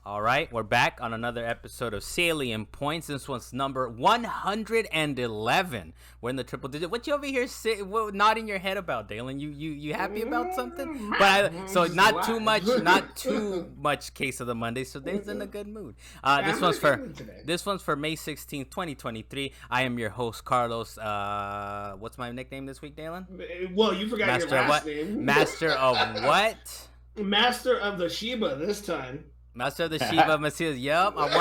All right, we're back on another episode of Salient Points. This one's number 111. We're in the triple digit. What you over here nodding your head about, Dalan? You happy about something? So not too much case of the Monday. So Dalan's in a good mood. This one's for May 16th, 2023. I am your host, Carlos. What's my nickname this week, Dalan? Well, you forgot Master your last name. Master of what? Master of the Sheba this time. Master of the Sheba Messias. Yep, I'm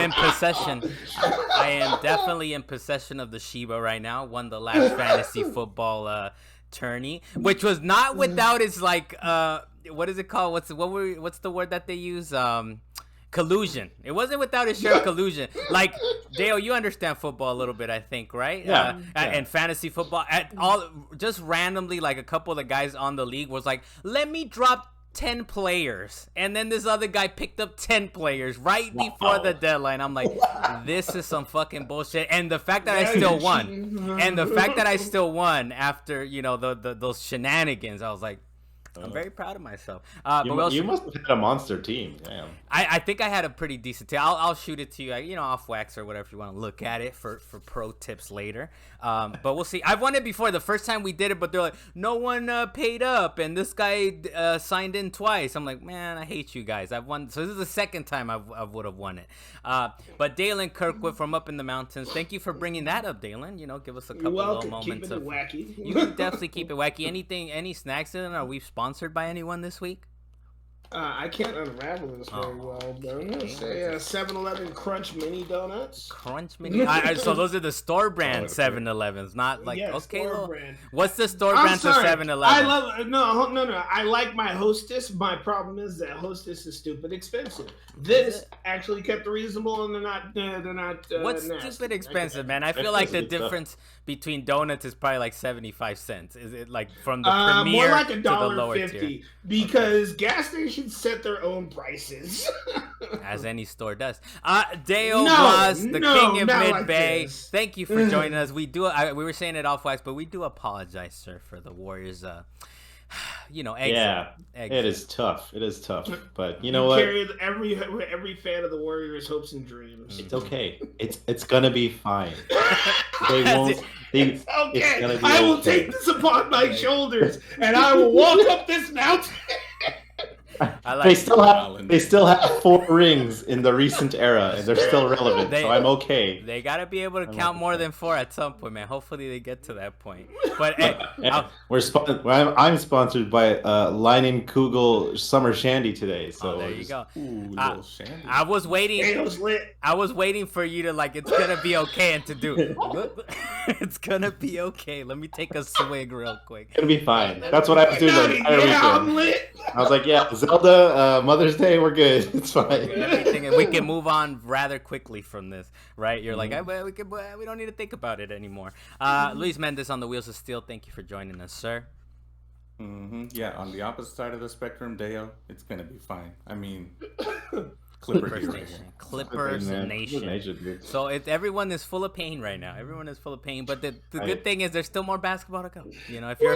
in possession. I am definitely in possession of the Sheba right now. Won the last fantasy football tourney, which was not without its what is it called? What's the word that they use? Collusion. It wasn't without its share of collusion. Like, Dale, you understand football a little bit, I think, right? Yeah. And fantasy football. Just randomly, like a couple of the guys on the league was like, let me drop 10 players, and then this other guy picked up 10 players right before the deadline. I'm like, this is some fucking bullshit. And the fact that I still won, after those shenanigans, I was like, I'm very proud of myself. You must have had a monster team. Damn. I think I had a pretty decent team. I'll shoot it to you, off wax or whatever if you want to look at it for pro tips later. But we'll see. I've won it before. The first time we did it, but they're like, no one paid up, and this guy signed in twice. I'm like, man, I hate you guys. I've won. So this is the second time I would have won it. But Dalan Kirkwood from up in the mountains, thank you for bringing that up, Dalan. Give us a couple little moments keep it wacky. You can definitely keep it wacky. Any snacks in it? Are we sponsored by anyone this week? I can't unravel this very well, but I'm gonna say 7-Eleven Crunch Mini Donuts. Crunch Mini. So those are the store brand 7-Elevens, not like store brand. What's the store brand for 7-Eleven? I love no. I like my Hostess. My problem is that Hostess is stupid expensive. This actually kept reasonable, and they're not. What's nasty. Stupid expensive, man? I feel like the difference between donuts is probably like 75 cents. Is it like from the premier more like to the lower $1.50 tier? because gas stations set their own prices. As any store does. Dale Blas, the king of Mid-Bay. Thank you for joining us. We were saying it off wax, but we do apologize, sir, for the Warriors. Exit. It is tough. But you know what? Every fan of the Warriors' hopes and dreams. It's okay. It's gonna be fine. They won't. It's okay. I will take this upon my shoulders, and I will walk up this mountain. They still have 4 rings in the recent era, and they're still relevant. So I'm okay. They gotta be able to count more than 4 at some point, man. Hopefully they get to that point. But I'm sponsored by Leinen Kugel Summer Shandy today. So there you go. Ooh, little shandy. I was waiting for you to it's gonna be okay, and to do it's gonna be okay. Let me take a swig real quick. It's gonna be fine. That's what I was doing the entire weekend. I'm lit. I was like, Zelda, Mother's Day, we're good. It's fine. Everything, and we can move on rather quickly from this, right? You're like, we don't need to think about it anymore. Luis Mendez on the Wheels of Steel, thank you for joining us, sir. Mm-hmm. Yeah, on the opposite side of the spectrum, Deo, it's gonna be fine. I mean, Clippers Nation. So everyone is full of pain right now. Everyone is full of pain. But the good thing is there's still more basketball to go. If you're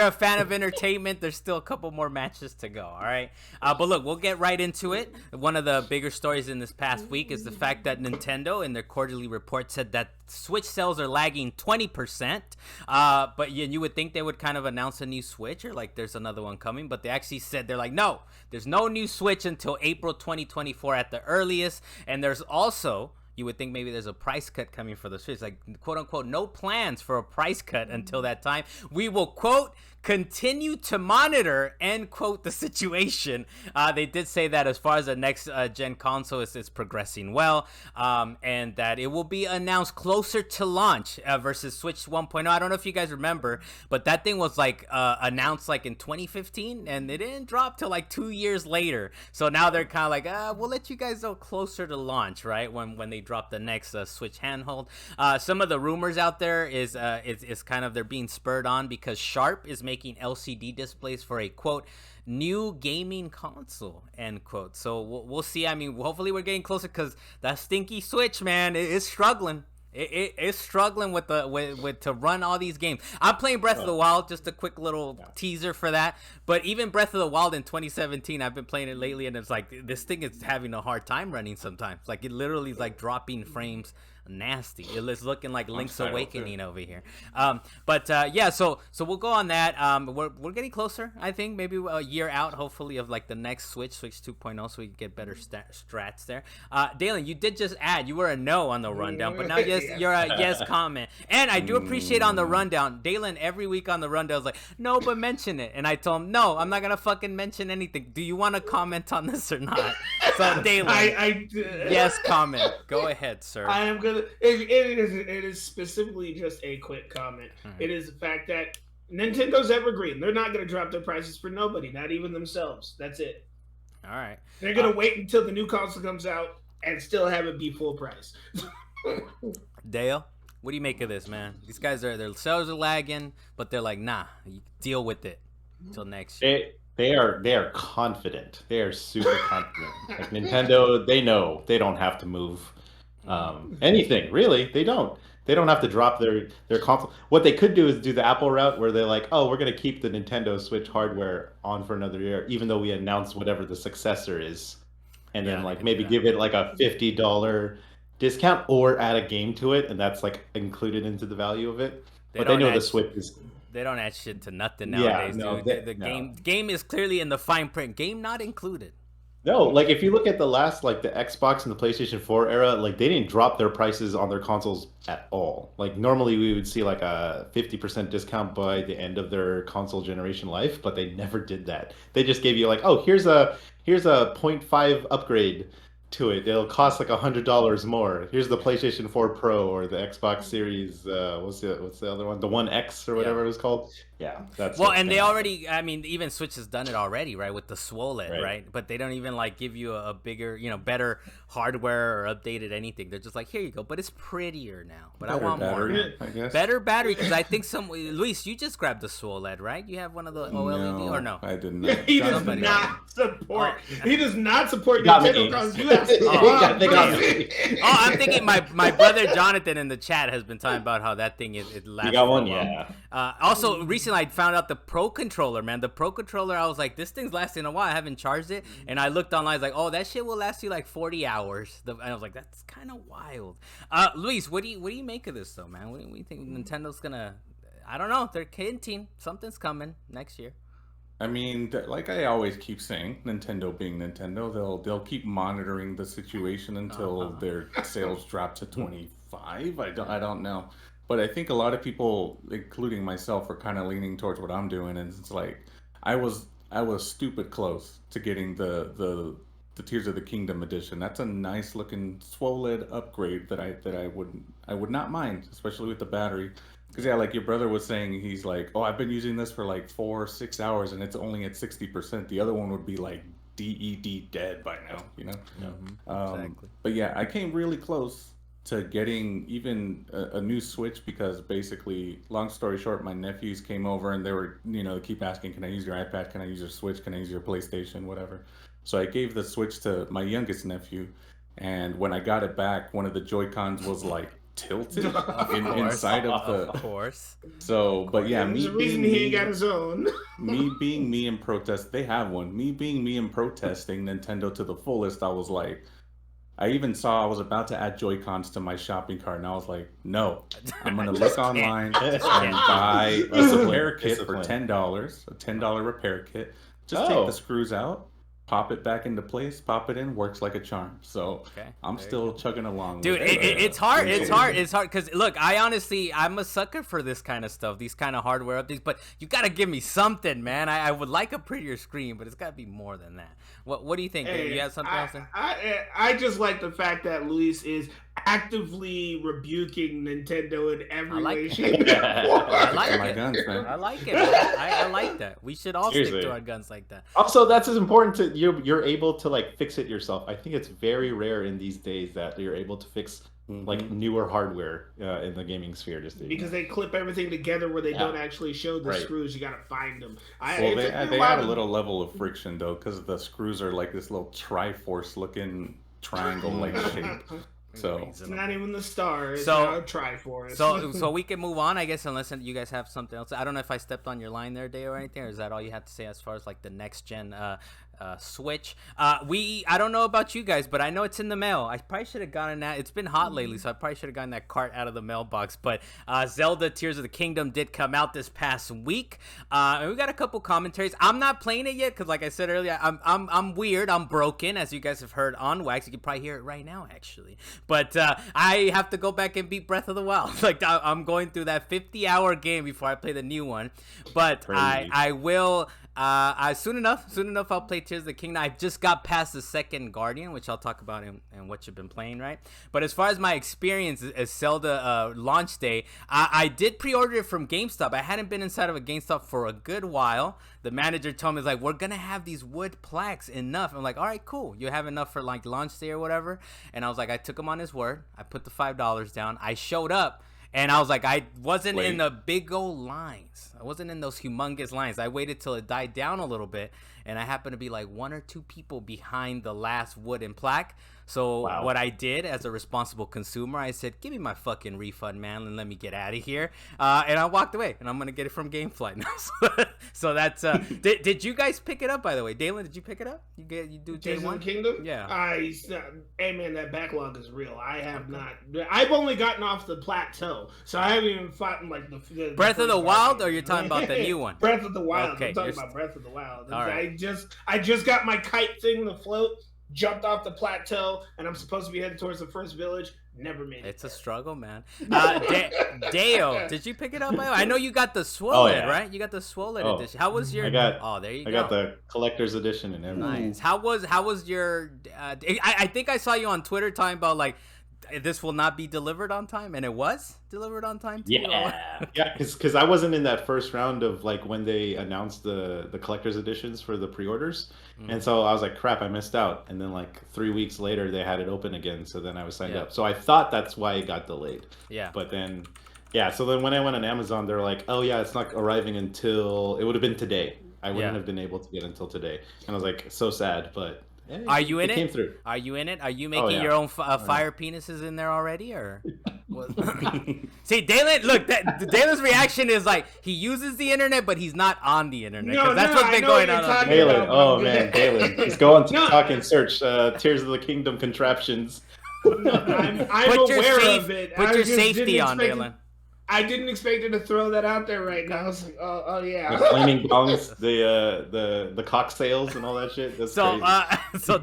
a fan of entertainment, there's still a couple more matches to go. All right. But look, we'll get right into it. One of the bigger stories in this past week is the fact that Nintendo, in their quarterly report, said that Switch sales are lagging 20%. But you would think they would kind of announce a new Switch, or like there's another one coming. But they actually said, they're like, no, there's no new Switch until April 2024 at the earliest. And there's also, you would think maybe there's a price cut coming for the Switch, like quote unquote no plans for a price cut until that time. We will quote continue to monitor, end quote, the situation. They did say that as far as the next gen console is progressing well, and that it will be announced closer to launch versus Switch 1.0. I don't know if you guys remember, but that thing was announced in 2015, and it didn't drop till 2 years later. So now they're kind of like, we'll let you guys know closer to launch, right? When they drop the next Switch handheld. Some of the rumors out there is kind of they're being spurred on because Sharp is making LCD displays for a quote new gaming console, end quote. So we'll see. I mean, hopefully we're getting closer, because that stinky Switch, man, is struggling. It's struggling with to run all these games. I'm playing Breath of the Wild, just a quick little teaser for that. But even Breath of the Wild in 2017, I've been playing it lately, and it's like this thing is having a hard time running sometimes. Like it literally is like dropping frames. Nasty. It's looking like Link's Awakening over here. So we'll go on that. We're getting closer, I think, maybe a year out, hopefully, of like the next Switch 2.0, so we can get better strats there. Dalan, you did just add, you were a no on the rundown, but now you're a yes comment. And I do appreciate on the rundown, Dalan every week on the rundown is like, no, but mention it. And I told him, no, I'm not gonna fucking mention anything. Do you want to comment on this or not? So Dalan, yes, comment. Go ahead, sir. I am gonna. It is specifically just a quick comment. Mm-hmm. It is the fact that Nintendo's evergreen. They're not going to drop their prices for nobody, not even themselves. That's it. All right. They're going to wait until the new console comes out and still have it be full price. Dale, what do you make of this, man? These guys their sales are lagging, but they're like, nah, you deal with it until next year. They are confident. They are super confident. Like Nintendo, they know they don't have to move. Anything really, they don't have to drop their console. What they could do is do the Apple route where they're like, oh, we're going to keep the Nintendo Switch hardware on for another year, even though we announced whatever the successor is, and then like maybe give it like a $50 discount or add a game to it, and that's like included into the value of it. But they know the Switch is. They don't add shit to nothing nowadays. Game is clearly in the fine print. Game not included. No, like if you look at the last, like the Xbox and the PlayStation 4 era, like they didn't drop their prices on their consoles at all. Like normally we would see like a 50% discount by the end of their console generation life, but they never did that. They just gave you like, oh, here's a 0.5 upgrade to it. It'll cost like $100 more. Here's the PlayStation 4 Pro or the Xbox Series. What's the other one? The One X or whatever it was called. Yeah, that's well, and they already. I mean, even Switch has done it already, right? With the SWOLED, right? But they don't even like give you a bigger, better hardware or updated anything. They're just like, here you go, but it's prettier now. But better I want battery, more. I guess. Better battery, because I think Luis, you just grabbed the SWOLED, right? You have one of the OLED or no? I did not. He does not support. He does not support Nintendo consoles. I'm thinking my brother Jonathan in the chat has been talking about how that thing it lasts. You got one, yeah. Also, recently I found out the Pro Controller, man. The Pro Controller, I was like, this thing's lasting a while. I haven't charged it, and I looked online. I was like, oh, that shit will last you like 40 hours. And I was like, that's kind of wild. Luis, what do you make of this though, man? What do you think Nintendo's gonna? I don't know. They're hinting something's coming next year. I mean, like I always keep saying, Nintendo being Nintendo, they'll keep monitoring the situation until their sales drop to 25. I don't know. But I think a lot of people, including myself, are kind of leaning towards what I'm doing, and it's like I was stupid close to getting the Tears of the Kingdom edition. That's a nice looking SWOLED upgrade that I would not mind, especially with the battery. Because yeah, like your brother was saying, he's like, oh, I've been using this for like 4 or 6 hours, and it's only at 60%. The other one would be like dead by now, Exactly. But yeah, I came really close to getting even a new Switch because basically, long story short, my nephews came over and they were, they keep asking, can I use your iPad? Can I use your Switch? Can I use your PlayStation? Whatever. So I gave the Switch to my youngest nephew, and when I got it back, one of the Joy-Cons was like tilted inside of the. Of course. So, but yeah, there's a reason he ain't got his own. Me being me in protest, they have one. Me being me in protesting Nintendo to the fullest, I was like. I even saw I was about to add Joy-Cons to my shopping cart, and I was like, no, I'm going to look online and buy a repair kit for $10, a $10 repair kit. Just take the screws out, pop it back into place, pop it in, works like a charm. So I'm still chugging along. Dude, it's hard. It's hard. Because, look, I'm a sucker for this kind of stuff, these kind of hardware updates, but you got to give me something, man. I would like a prettier screen, but it's got to be more than that. What do you think? Hey, you have something else? I just like the fact that Luis is actively rebuking Nintendo in every way, shape, I like my it. guns, man. I like it. I like that. We should all stick to our guns like that. Also, that's as important to you're able to like fix it yourself. I think it's very rare in these days that you're able to fix like newer hardware in the gaming sphere, just because they clip everything together where they don't actually show the screws. You gotta find them. They add a little level of friction though, because the screws are like this little Triforce looking triangle like shape. So it's not even the stars. So So Triforce. so we can move on, I guess, unless you guys have something else. I don't know if I stepped on your line there, Dave, or anything, or is that all you have to say as far as like the next gen Switch? I don't know about you guys, but I know it's in the mail. I probably should have gotten that. It's been hot lately, so I probably should have gotten that cart out of the mailbox. But Zelda Tears of the Kingdom did come out this past week, and we got a couple commentaries. I'm not playing it yet because, like I said earlier, I'm weird. I'm broken, as you guys have heard on Wax. You can probably hear it right now, actually. But I have to go back and beat Breath of the Wild. Like I'm going through that 50-hour game before I play the new one. But I will. Soon enough, I'll play Tears of the Kingdom. I just got past the second Guardian, which I'll talk about in what you've been playing, right? But as far as my experience as Zelda launch day, I did pre-order it from GameStop. I hadn't been inside of a GameStop for a good while. The manager told me, like, we're going to have these wood plaques enough. I'm like, all right, cool. You have enough for, like, launch day or whatever? And I was like, I took him on his word. I put the $5 down. I showed up. And I was like, I wasn't in the big old lines. I wasn't in those humongous lines. I waited till it died down a little bit. And I happened to be like one or two people behind the last wooden plaque. So what I did as a responsible consumer, I said, give me my fucking refund, man, and let me get out of here. And I walked away, and I'm going to get it from GameFly now. So that's... did you guys pick it up, by the way? Dalan, did you pick it up? You do Tears J1? of the Kingdom? Yeah. Hey, man, that backlog is real. I have not... I've only gotten off the plateau, so I haven't even fought in, like, the Breath of the Wild, or you're talking about the new one? Breath of the Wild. Okay, I'm talking about Breath of the Wild. All right. I just got my kite thing to float, jumped off the plateau, and I'm supposed to be headed towards the first village. Never made it. It's a struggle, man. Dale, did you pick it up? I know you got the swollen, right? You got the swollen edition. How was your? There you go. I got the collector's edition and everything. Nice. How was your? I think I saw you on Twitter talking about like this will not be delivered on time, and it was delivered on time too. Yeah, because I wasn't in that first round of like when they announced the collector's editions for the pre-orders, and so I was like, crap, I missed out. And then like 3 weeks later, they had it open again, so then I was signed up. So I thought that's why it got delayed. Yeah. But then, so then when I went on Amazon, they're like, oh yeah, it's not arriving until it would have been today. I wouldn't have been able to get it until today, and I was like, so sad, but. Hey, are you in it? Came through. Are you in it? Are you making your own fire penises in there already, or? See, Dalan, look, Dalan's reaction is like he uses the internet, but he's not on the internet. That's what's been going on. Dalan, man, Dalan, just go on TikTok and search Tears of the Kingdom contraptions. I'm aware of it. Put your safety on, Dalan. I didn't expect it to throw that out there right now. I was like, oh yeah. The flaming bongs, the cocktails and all that shit. That's crazy. So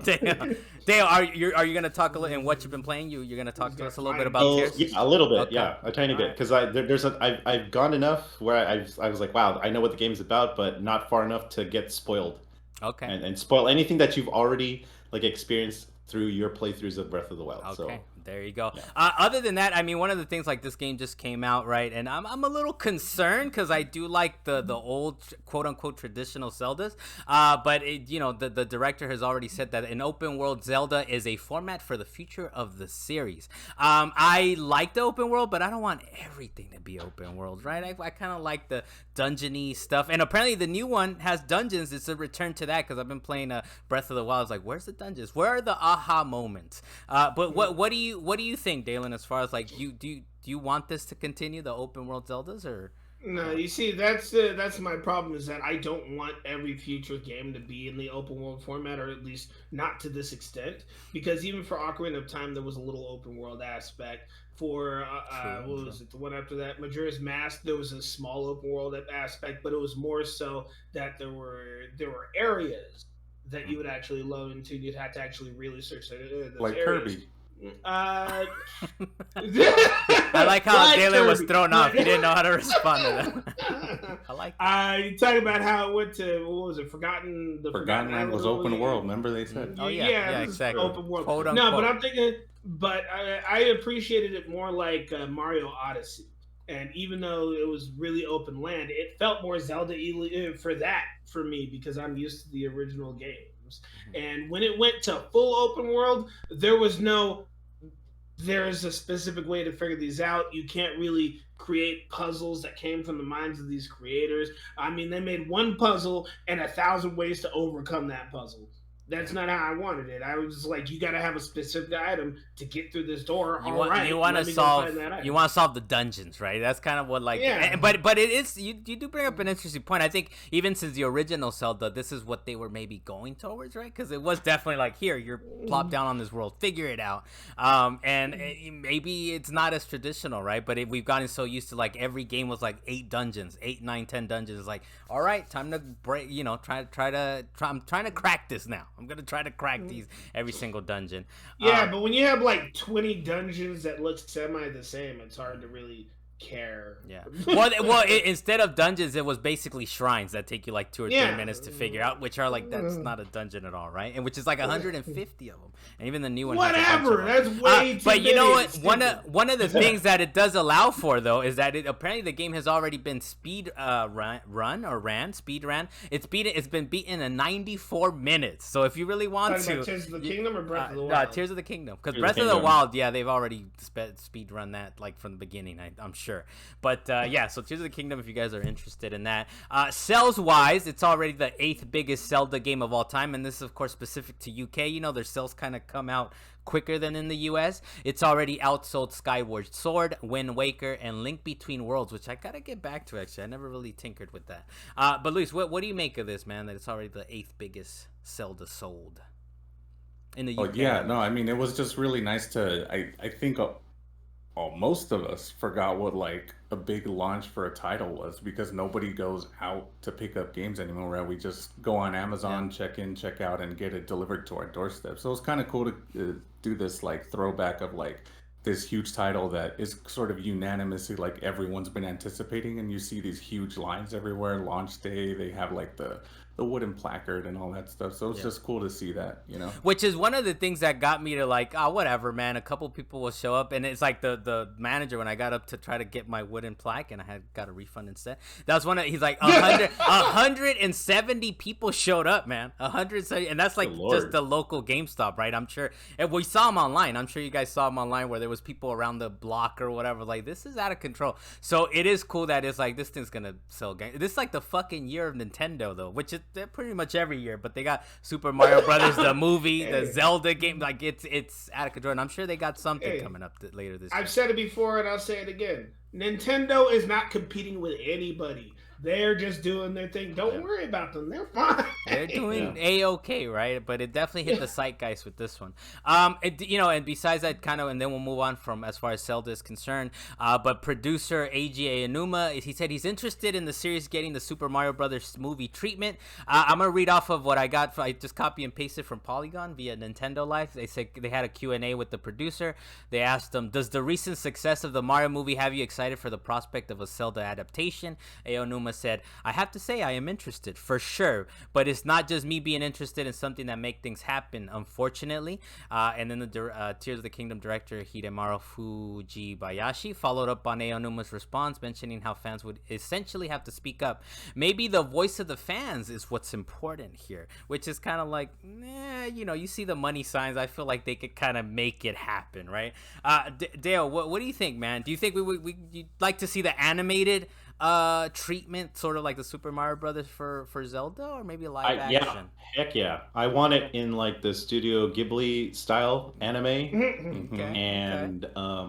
Dale, are you gonna talk a little in what you've been playing? You're gonna talk to us a little bit about Tears? Yeah, a little bit, a tiny bit, because I've gone enough where I was like, wow, I know what the game's about, but not far enough to get spoiled. Okay. And spoil anything that you've already like experienced through your playthroughs of Breath of the Wild. Okay. So. There you go. Yeah. Other than that, I mean, one of the things like this game just came out, right? And I'm a little concerned because I do like the old quote unquote traditional Zeldas. But the director has already said that an open world Zelda is a format for the future of the series. I like the open world, but I don't want everything to be open world, right? I kind of like the dungeony stuff. And apparently the new one has dungeons. It's a return to that because I've been playing Breath of the Wild. I was like, where's the dungeons? Where are the aha moments? But what do you think, Dalan, as far as like do you want this to continue, the open world Zeldas, or? No, you see, that's my problem, is that I don't want every future game to be in the open world format, or at least not to this extent, because even for Ocarina of Time, there was a little open world aspect. For what was it, the one after that, Majora's Mask, there was a small open world aspect, but it was more so that there were areas that you would actually load into, and you'd have to actually really search those like areas. Kirby. I like how Dalan was thrown off. He didn't know how to respond to that. I like that. You talk about how it went to, what was it, Forgotten Land was open world. Remember they said? Oh yeah, exactly. Open world. Quote, no, but I'm thinking, I appreciated it more like Mario Odyssey. And even though it was really open land, it felt more Zelda-y for me, because I'm used to the original games. And when it went to full open world, there's a specific way to figure these out. You can't really create puzzles that came from the minds of these creators. I mean, they made one puzzle and 1,000 ways to overcome that puzzle. That's not how I wanted it. I was just like, you got to have a specific item to get through this door. You want to solve the dungeons, right? That's kind of what but it is you do bring up an interesting point. I think even since the original Zelda, this is what they were maybe going towards, right? Because it was definitely like, here, you're plopped down on this world, figure it out. Maybe it's not as traditional, right? But we've gotten so used to like every game was like 8 dungeons, 8, 9, 10 dungeons. It's like, all right, time to break. I'm trying to crack this now. I'm gonna try to crack every single dungeon. Yeah, but when you have like 20 dungeons that look semi the same, it's hard to really care. Yeah. Well, instead of dungeons, it was basically shrines that take you like 2 or 3 minutes to figure out, which are like, that's not a dungeon at all, right? And which is like 150 of them, and even the new one. Whatever. That's way too. But you know what? One of the things that it does allow for though is that apparently the game has already been speed ran. It's been beaten in 94 minutes. So if you really want to, Tears of the Kingdom or Breath of the Wild? Tears of the Kingdom, because Breath of the Wild, they've already speed run that like from the beginning. I'm sure. But so Tears of the Kingdom, if you guys are interested in that. Sales wise, it's already the 8th biggest Zelda game of all time, and this is of course specific to UK. Their sales kind of come out quicker than in the US. It's already outsold Skyward Sword, Wind Waker, and Link Between Worlds, which I gotta get back to. Actually, I never really tinkered with that. But Luis, what do you make of this, man, that it's already the 8th biggest Zelda sold in the UK? I mean, it was just really nice to I think most of us forgot what like a big launch for a title was, because nobody goes out to pick up games anymore, right? We just go on Amazon, check in, check out, and get it delivered to our doorstep. So it's kind of cool to do this like throwback of like this huge title that is sort of unanimously like everyone's been anticipating, and you see these huge lines everywhere. Launch day, they have like the wooden placard and all that stuff. So it's just cool to see that, Which is one of the things that got me to like, whatever, man. A couple people will show up, and it's like the manager, when I got up to try to get my wooden plaque, and I got a refund instead. That was he's like 170 people showed up, man. 170, and that's like just the local GameStop, right? I'm sure, and we saw them online. I'm sure you guys saw them online where there was people around the block or whatever. Like, this is out of control. So it is cool that it's like, this thing's gonna sell games. This is like the fucking year of Nintendo, though, which is pretty much every year. But they got Super Mario Brothers, the movie, the Zelda game. Like, it's out of control. And I'm sure they got something coming up later this year. I've said it before, and I'll say it again. Nintendo is not competing with anybody. They're just doing their thing. Don't worry about them. They're fine. They're doing A-okay, right? But it definitely hit the zeitgeist with this one. And besides that, and then we'll move on from as far as Zelda is concerned. But producer Eiji Aonuma, he said he's interested in the series getting the Super Mario Brothers movie treatment. I'm gonna read off of what I got. I just copy and pasted from Polygon via Nintendo Life. They said they had a Q&A with the producer. They asked him, "Does the recent success of the Mario movie have you excited for the prospect of a Zelda adaptation?" Aonuma said, "I have to say I am interested, for sure, but it's not just me being interested in something that make things happen, unfortunately." And then the Tears of the Kingdom director Hidemaru Fujibayashi followed up on Aonuma's response, mentioning how fans would essentially have to speak up. Maybe the voice of the fans is what's important here, which is kind of like, you see the money signs. I feel like they could kind of make it happen, right? Dale, what do you think, man? Do you think you'd like to see the animated treatment, sort of like the Super Mario Brothers for Zelda, or maybe live action? Yeah, heck yeah. I want it in like the Studio Ghibli style anime, and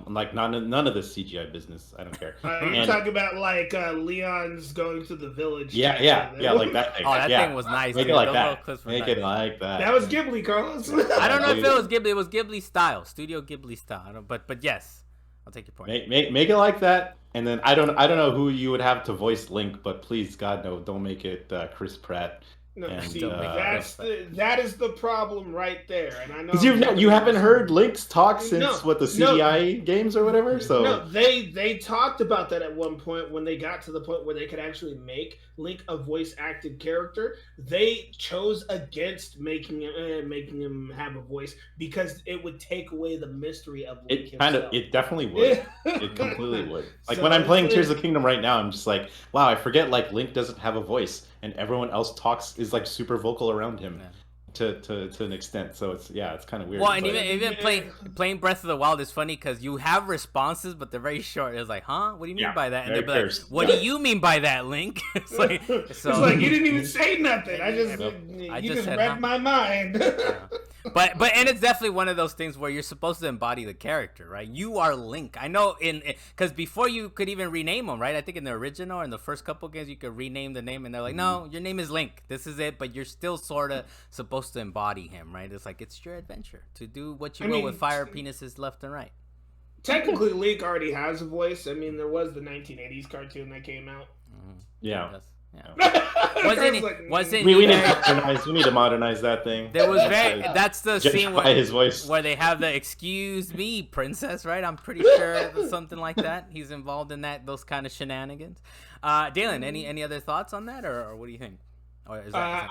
like none of the CGI business. I don't care. You're talking about like Leon's going to the village. Yeah, like that thing. Oh, that thing was nice. Make it like that. Make it like that. That was Ghibli, Carlos. I don't know if it was Ghibli. It was Ghibli style, Studio Ghibli style. But yes, I'll take your point. Make it like that. And then I don't know who you would have to voice Link, but please, God, no, don't make it Chris Pratt. No, that is the problem right there. And I know because you haven't heard Link's talk since the CDI games or whatever. So no, they talked about that at one point when they got to the point where they could actually make Link a voice acted character. They chose against making him have a voice because it would take away the mystery of Link himself. It definitely would. It completely would. Like, when I'm playing Tears of the Kingdom right now, I'm just like, wow, I forget like Link doesn't have a voice and everyone else is like super vocal around him. to an extent. So it's kind of weird. Well, and but... even playing Breath of the Wild is funny because you have responses, but they're very short. It's like, huh? What do you mean by that? And they'll be like, what do you mean by that, Link? It's like, it's like you didn't even say nothing. I just read my mind. But and it's definitely one of those things where you're supposed to embody the character, right? You are Link. I know because before you could even rename him, right? I think in the original or in the first couple games you could rename the name, and they're like, no, your name is Link. This is it, but you're still sort of supposed to embody him, right? It's like it's your adventure to do what you will with fire penises left and right. Technically, Link already has a voice. I mean, there was the 1980s cartoon that came out. Yeah. Wasn't we need to modernize that thing. There was that's the scene where they have the "excuse me, princess," right? I'm pretty sure something like that. He's involved in those kind of shenanigans. Dalan, any other thoughts on that, or what do you think? Or is that,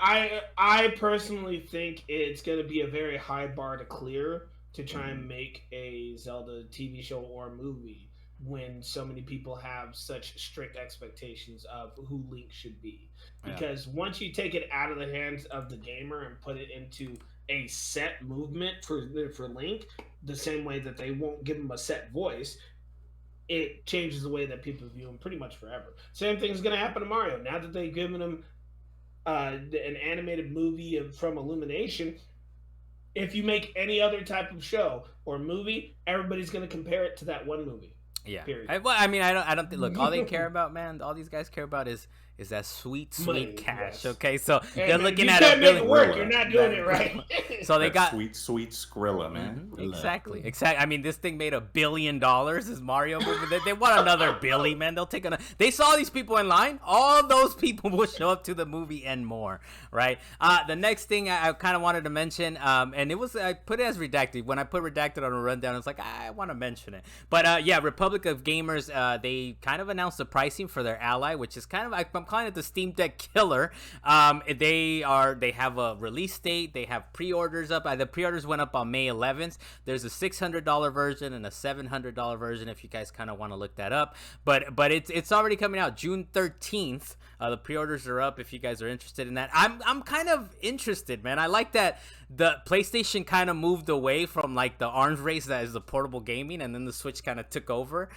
I personally think it's going to be a very high bar to clear to try and make a Zelda TV show or movie when so many people have such strict expectations of who Link should be. Because once you take it out of the hands of the gamer and put it into a set movement for Link, the same way that they won't give him a set voice, it changes the way that people view him pretty much forever. Same thing's going to happen to Mario. Now that they've given him an animated movie from Illumination, if you make any other type of show or movie, everybody's going to compare it to that one movie. Yeah. I don't think. Look, all they care about, man. All these guys care about is that sweet money, cash. Yes. Okay, so they're looking at $1 billion. Work. You're not doing it right. So they got sweet Skrilla, man. Mm-hmm. Exactly. I mean, this thing made $1 billion. This Mario movie. They want another Billy, man. They'll take They saw these people in line. All those people will show up to the movie and more. Right. The next thing I kind of wanted to mention, and it was I put it as redacted. When I put redacted on a rundown, it's like I want to mention it. But Republic of Gamers, they kind of announced the pricing for their Ally, which is kind of I'm calling it the Steam Deck killer. They have a release date. They have pre-orders up. The pre-orders went up on May 11th. There's a $600 version and a $700 version if you guys kind of want to look that up. But it's already coming out June 13th. The pre-orders are up if you guys are interested in that. I'm kind of interested, man. I like that the PlayStation kind of moved away from like the arms race that is the portable gaming, and then the Switch kind of took over,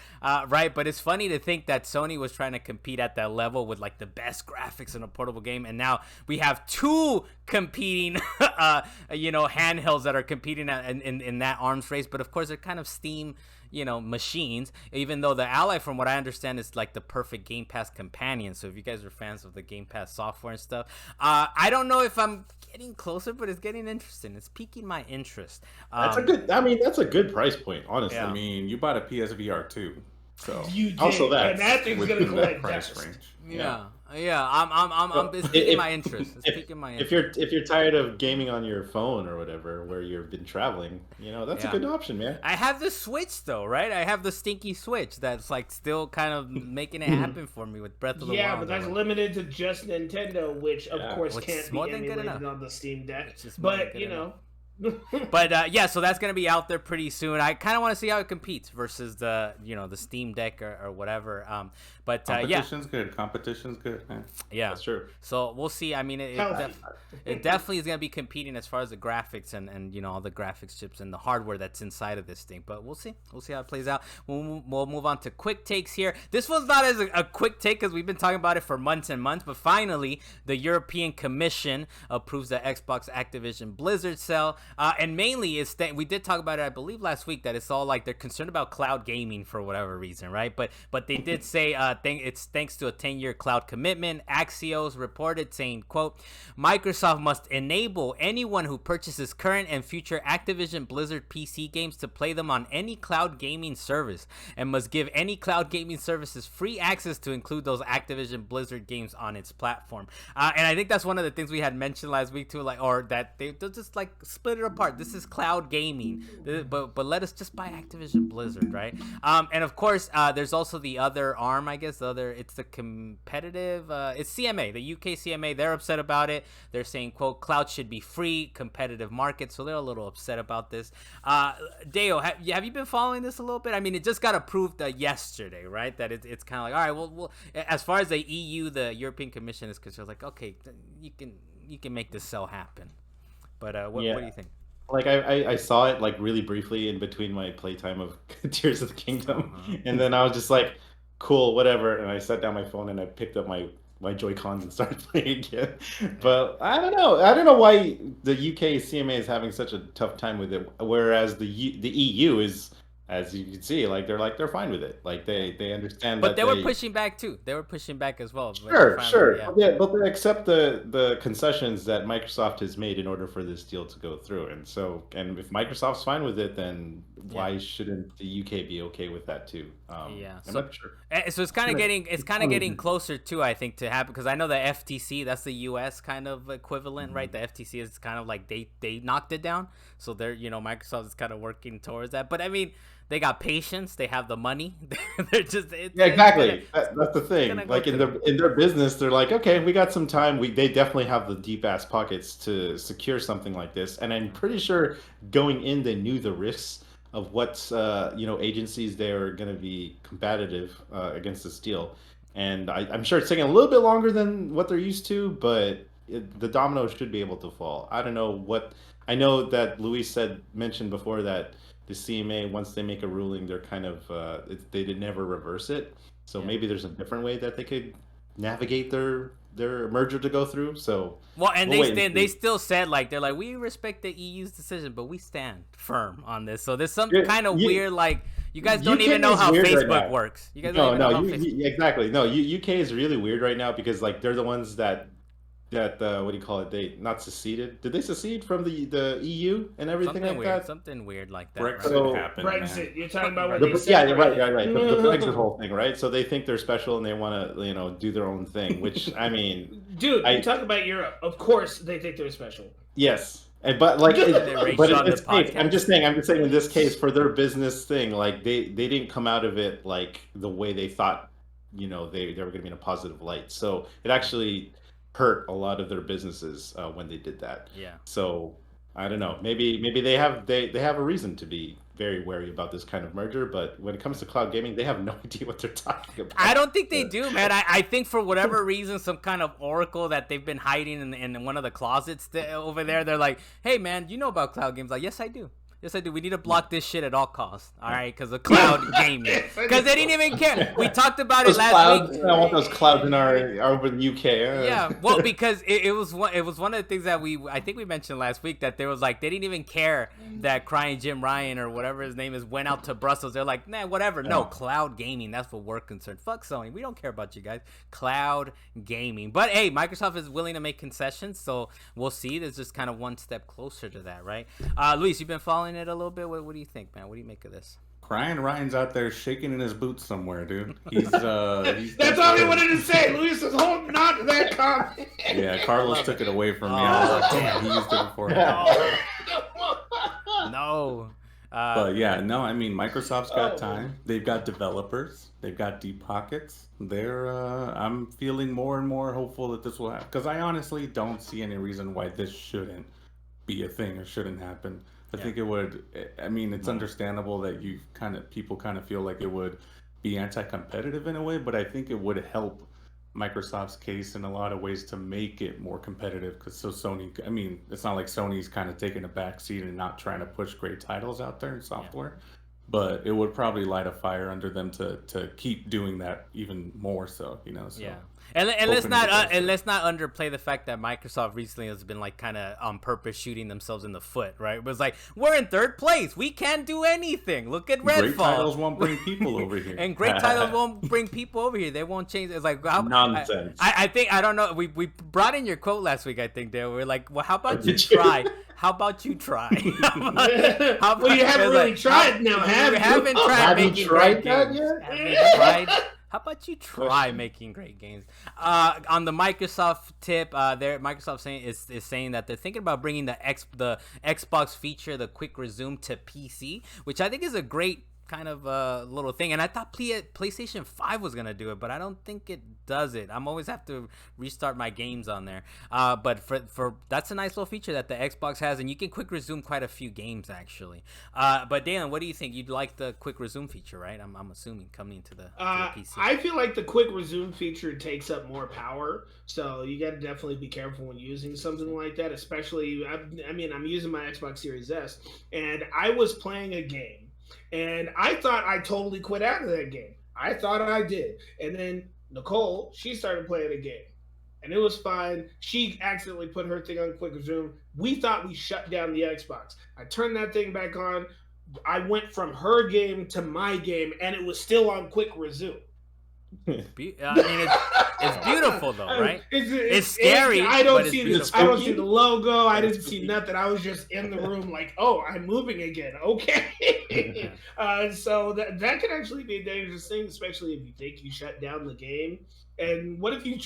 right? But it's funny to think that Sony was trying to compete at that level with like the best graphics in a portable game, and now we have two competing, handhelds that are competing in that arms race. But of course, they're kind of Steam machines, even though the Ally, from what I understand, is like the perfect Game Pass companion. So if you guys are fans of the Game Pass software and stuff, I don't know if I'm getting closer, but it's getting interesting. It's piquing my interest. That's a good price point, honestly. Yeah. I mean, you bought a PSVR 2, so you did, also that, and that thing's gonna collect price range. Yeah. It's piquing my interest. If you're tired of gaming on your phone or whatever, where you've been traveling, that's a good option, man. I have the Switch though, right? I have the stinky Switch that's like still kind of making it happen for me with Breath of the Wild. Yeah, but that's limited to just Nintendo, which of course can't be emulated on the Steam Deck. But But so that's gonna be out there pretty soon. I kind of want to see how it competes versus the the Steam Deck or whatever. Competition's good. Competition's good, man. Yeah, that's true. So we'll see. I mean, it definitely is gonna be competing as far as the graphics and all the graphics chips and the hardware that's inside of this thing. But we'll see. We'll see how it plays out. We'll move on to quick takes here. This was not as a quick take because we've been talking about it for months and months. But finally, the European Commission approves the Xbox Activision Blizzard sale. And mainly, we did talk about it, I believe, last week, that it's all like they're concerned about cloud gaming for whatever reason, right? But they did say it's thanks to a 10-year cloud commitment. Axios reported saying, quote, Microsoft must enable anyone who purchases current and future Activision Blizzard PC games to play them on any cloud gaming service, and must give any cloud gaming services free access to include those Activision Blizzard games on its platform. And I think that's one of the things we had mentioned last week too, or that they'll just like split it apart. This is cloud gaming, but let us just buy Activision Blizzard, right? And of course, there's also the other arm, I guess. It's the competitive. It's CMA, the UK CMA. They're upset about it. They're saying, quote, cloud should be free, competitive market. So they're a little upset about this. Deo, have you been following this a little bit? I mean, it just got approved yesterday, right? That it's kind of like, all right, well, as far as the EU, the European Commission is concerned, like, okay, you can make this sell happen. But what do you think? Like I saw it like really briefly in between my playtime of Tears of the Kingdom, and then I was just like, cool, whatever. And I set down my phone and I picked up my Joy Cons and started playing again. But I don't know. I don't know why the UK CMA is having such a tough time with it, whereas the EU is, as you can see, like they're fine with it. Like they understand. But that they were pushing back too. They were pushing back as well. Sure. Yeah, but they accept the concessions that Microsoft has made in order for this deal to go through. And if Microsoft's fine with it, then why shouldn't the UK be okay with that too? I'm not sure. So it's kind of getting closer too, I think, to happen, because I know the FTC, that's the US kind of equivalent, right? The FTC is kind of like they knocked it down, so they're Microsoft is kind of working towards that. But I mean, they got patience, they have the money. They're just exactly. That's the thing. Like in their business, they're like, okay, we got some time. They definitely have the deep ass pockets to secure something like this. And I'm pretty sure going in, they knew the risks of what agencies they are going to be competitive against this deal. And I'm sure it's taking a little bit longer than what they're used to, but the dominoes should be able to fall. I don't know what. I know that Luis mentioned before that the CMA, once they make a ruling, they're kind of they did never reverse it. So maybe there's a different way that they could navigate their merger to go through. So they still said, like, they're like, we respect the EU's decision, but we stand firm on this. So there's some kind of weird, like, you guys don't even know how Facebook works. You guys don't even know how Facebook... exactly. No, UK is really weird right now because like they're the ones that what do you call it? They not seceded. Did they secede from the EU and everything something like weird, that? Something weird like that. Brexit happened. Brexit. Man. You're talking about what right. The Brexit whole thing, right? So they think they're special and they want to do their own thing. Which I mean, dude, you talk about Europe. Of course, they think they're special. Yes, but like, I'm just saying in this case for their business thing, like they didn't come out of it like the way they thought. They were going to be in a positive light. So it actually hurt a lot of their businesses when they did that. Yeah. So I don't know. Maybe they have a reason to be very wary about this kind of merger. But when it comes to cloud gaming, they have no idea what they're talking about. I don't think they do, man. I think for whatever reason, some kind of oracle that they've been hiding in one of the closets over there. They're like, hey, man, you know about cloud games? Like, yes, I do. Yes, I do. We need to block this shit at all costs. All right, because of cloud gaming. Because they didn't even care. We talked about it last week. I want those clouds in our over the UK. Yeah, well, because it was one of the things that I think we mentioned last week, that there was like they didn't even care that Crying Jim Ryan or whatever his name is went out to Brussels. They're like, nah, whatever. No, cloud gaming. That's what we're concerned. Fuck Sony. We don't care about you guys. Cloud gaming. But hey, Microsoft is willing to make concessions, so we'll see. There's just kind of one step closer to that, right? Luis, you've been following it a little bit. What do you think, man? What do you make of this? Crying Ryan's out there shaking in his boots somewhere, dude. He's that's all he wanted to say. Luis is holding on to that comment. Yeah, Carlos took it away from me. I was like, damn, he used it before. No. But yeah, no, I mean, Microsoft's got time. They've got developers. They've got deep pockets. I'm feeling more and more hopeful that this will happen, because I honestly don't see any reason why this shouldn't be a thing or shouldn't happen. I think it would. I mean, it's understandable that people kind of feel like it would be anti-competitive in a way, but I think it would help Microsoft's case in a lot of ways to make it more competitive. Because Sony, I mean, it's not like Sony's kind of taking a back seat and not trying to push great titles out there in software, but it would probably light a fire under them to keep doing that even more so. So. Yeah. And let's not underplay the fact that Microsoft recently has been like kind of on purpose shooting themselves in the foot, right? It was like, we're in third place, we can't do anything. Look at Redfall. Great titles won't bring people over here, and great titles won't bring people over here. They won't change. It's like nonsense. I don't know. We brought in your quote last week. I think we were like, well, how about you try? How about you try? Well, you haven't really tried now, have you? Haven't tried. Have you tried that yet? Have you tried? How about you try making great games? On the Microsoft tip, Microsoft is saying that they're thinking about bringing the Xbox feature, the quick resume, to PC, which I think is a great kind of little thing. And I thought PlayStation 5 was gonna do it, but I don't think it does it. I'm always have to restart my games on there. But for that's a nice little feature that the Xbox has, and you can quick resume quite a few games actually. But Dalan, what do you think? You'd like the quick resume feature, right? I'm assuming coming to the PC. I feel like the quick resume feature takes up more power, so you got to definitely be careful when using something like that. Especially, I mean, I'm using my Xbox Series S, and I was playing a game. And I thought I totally quit out of that game. I thought I did. And then Nicole, she started playing a game. And it was fine. She accidentally put her thing on quick resume. We thought we shut down the Xbox. I turned that thing back on. I went from her game to my game, and it was still on quick resume. I mean, it's beautiful though, right? It's scary. I don't see the logo. I didn't see nothing. I was just in the room, like, oh, I'm moving again. Okay. So that could actually be a dangerous thing, especially if you think you shut down the game. And what if you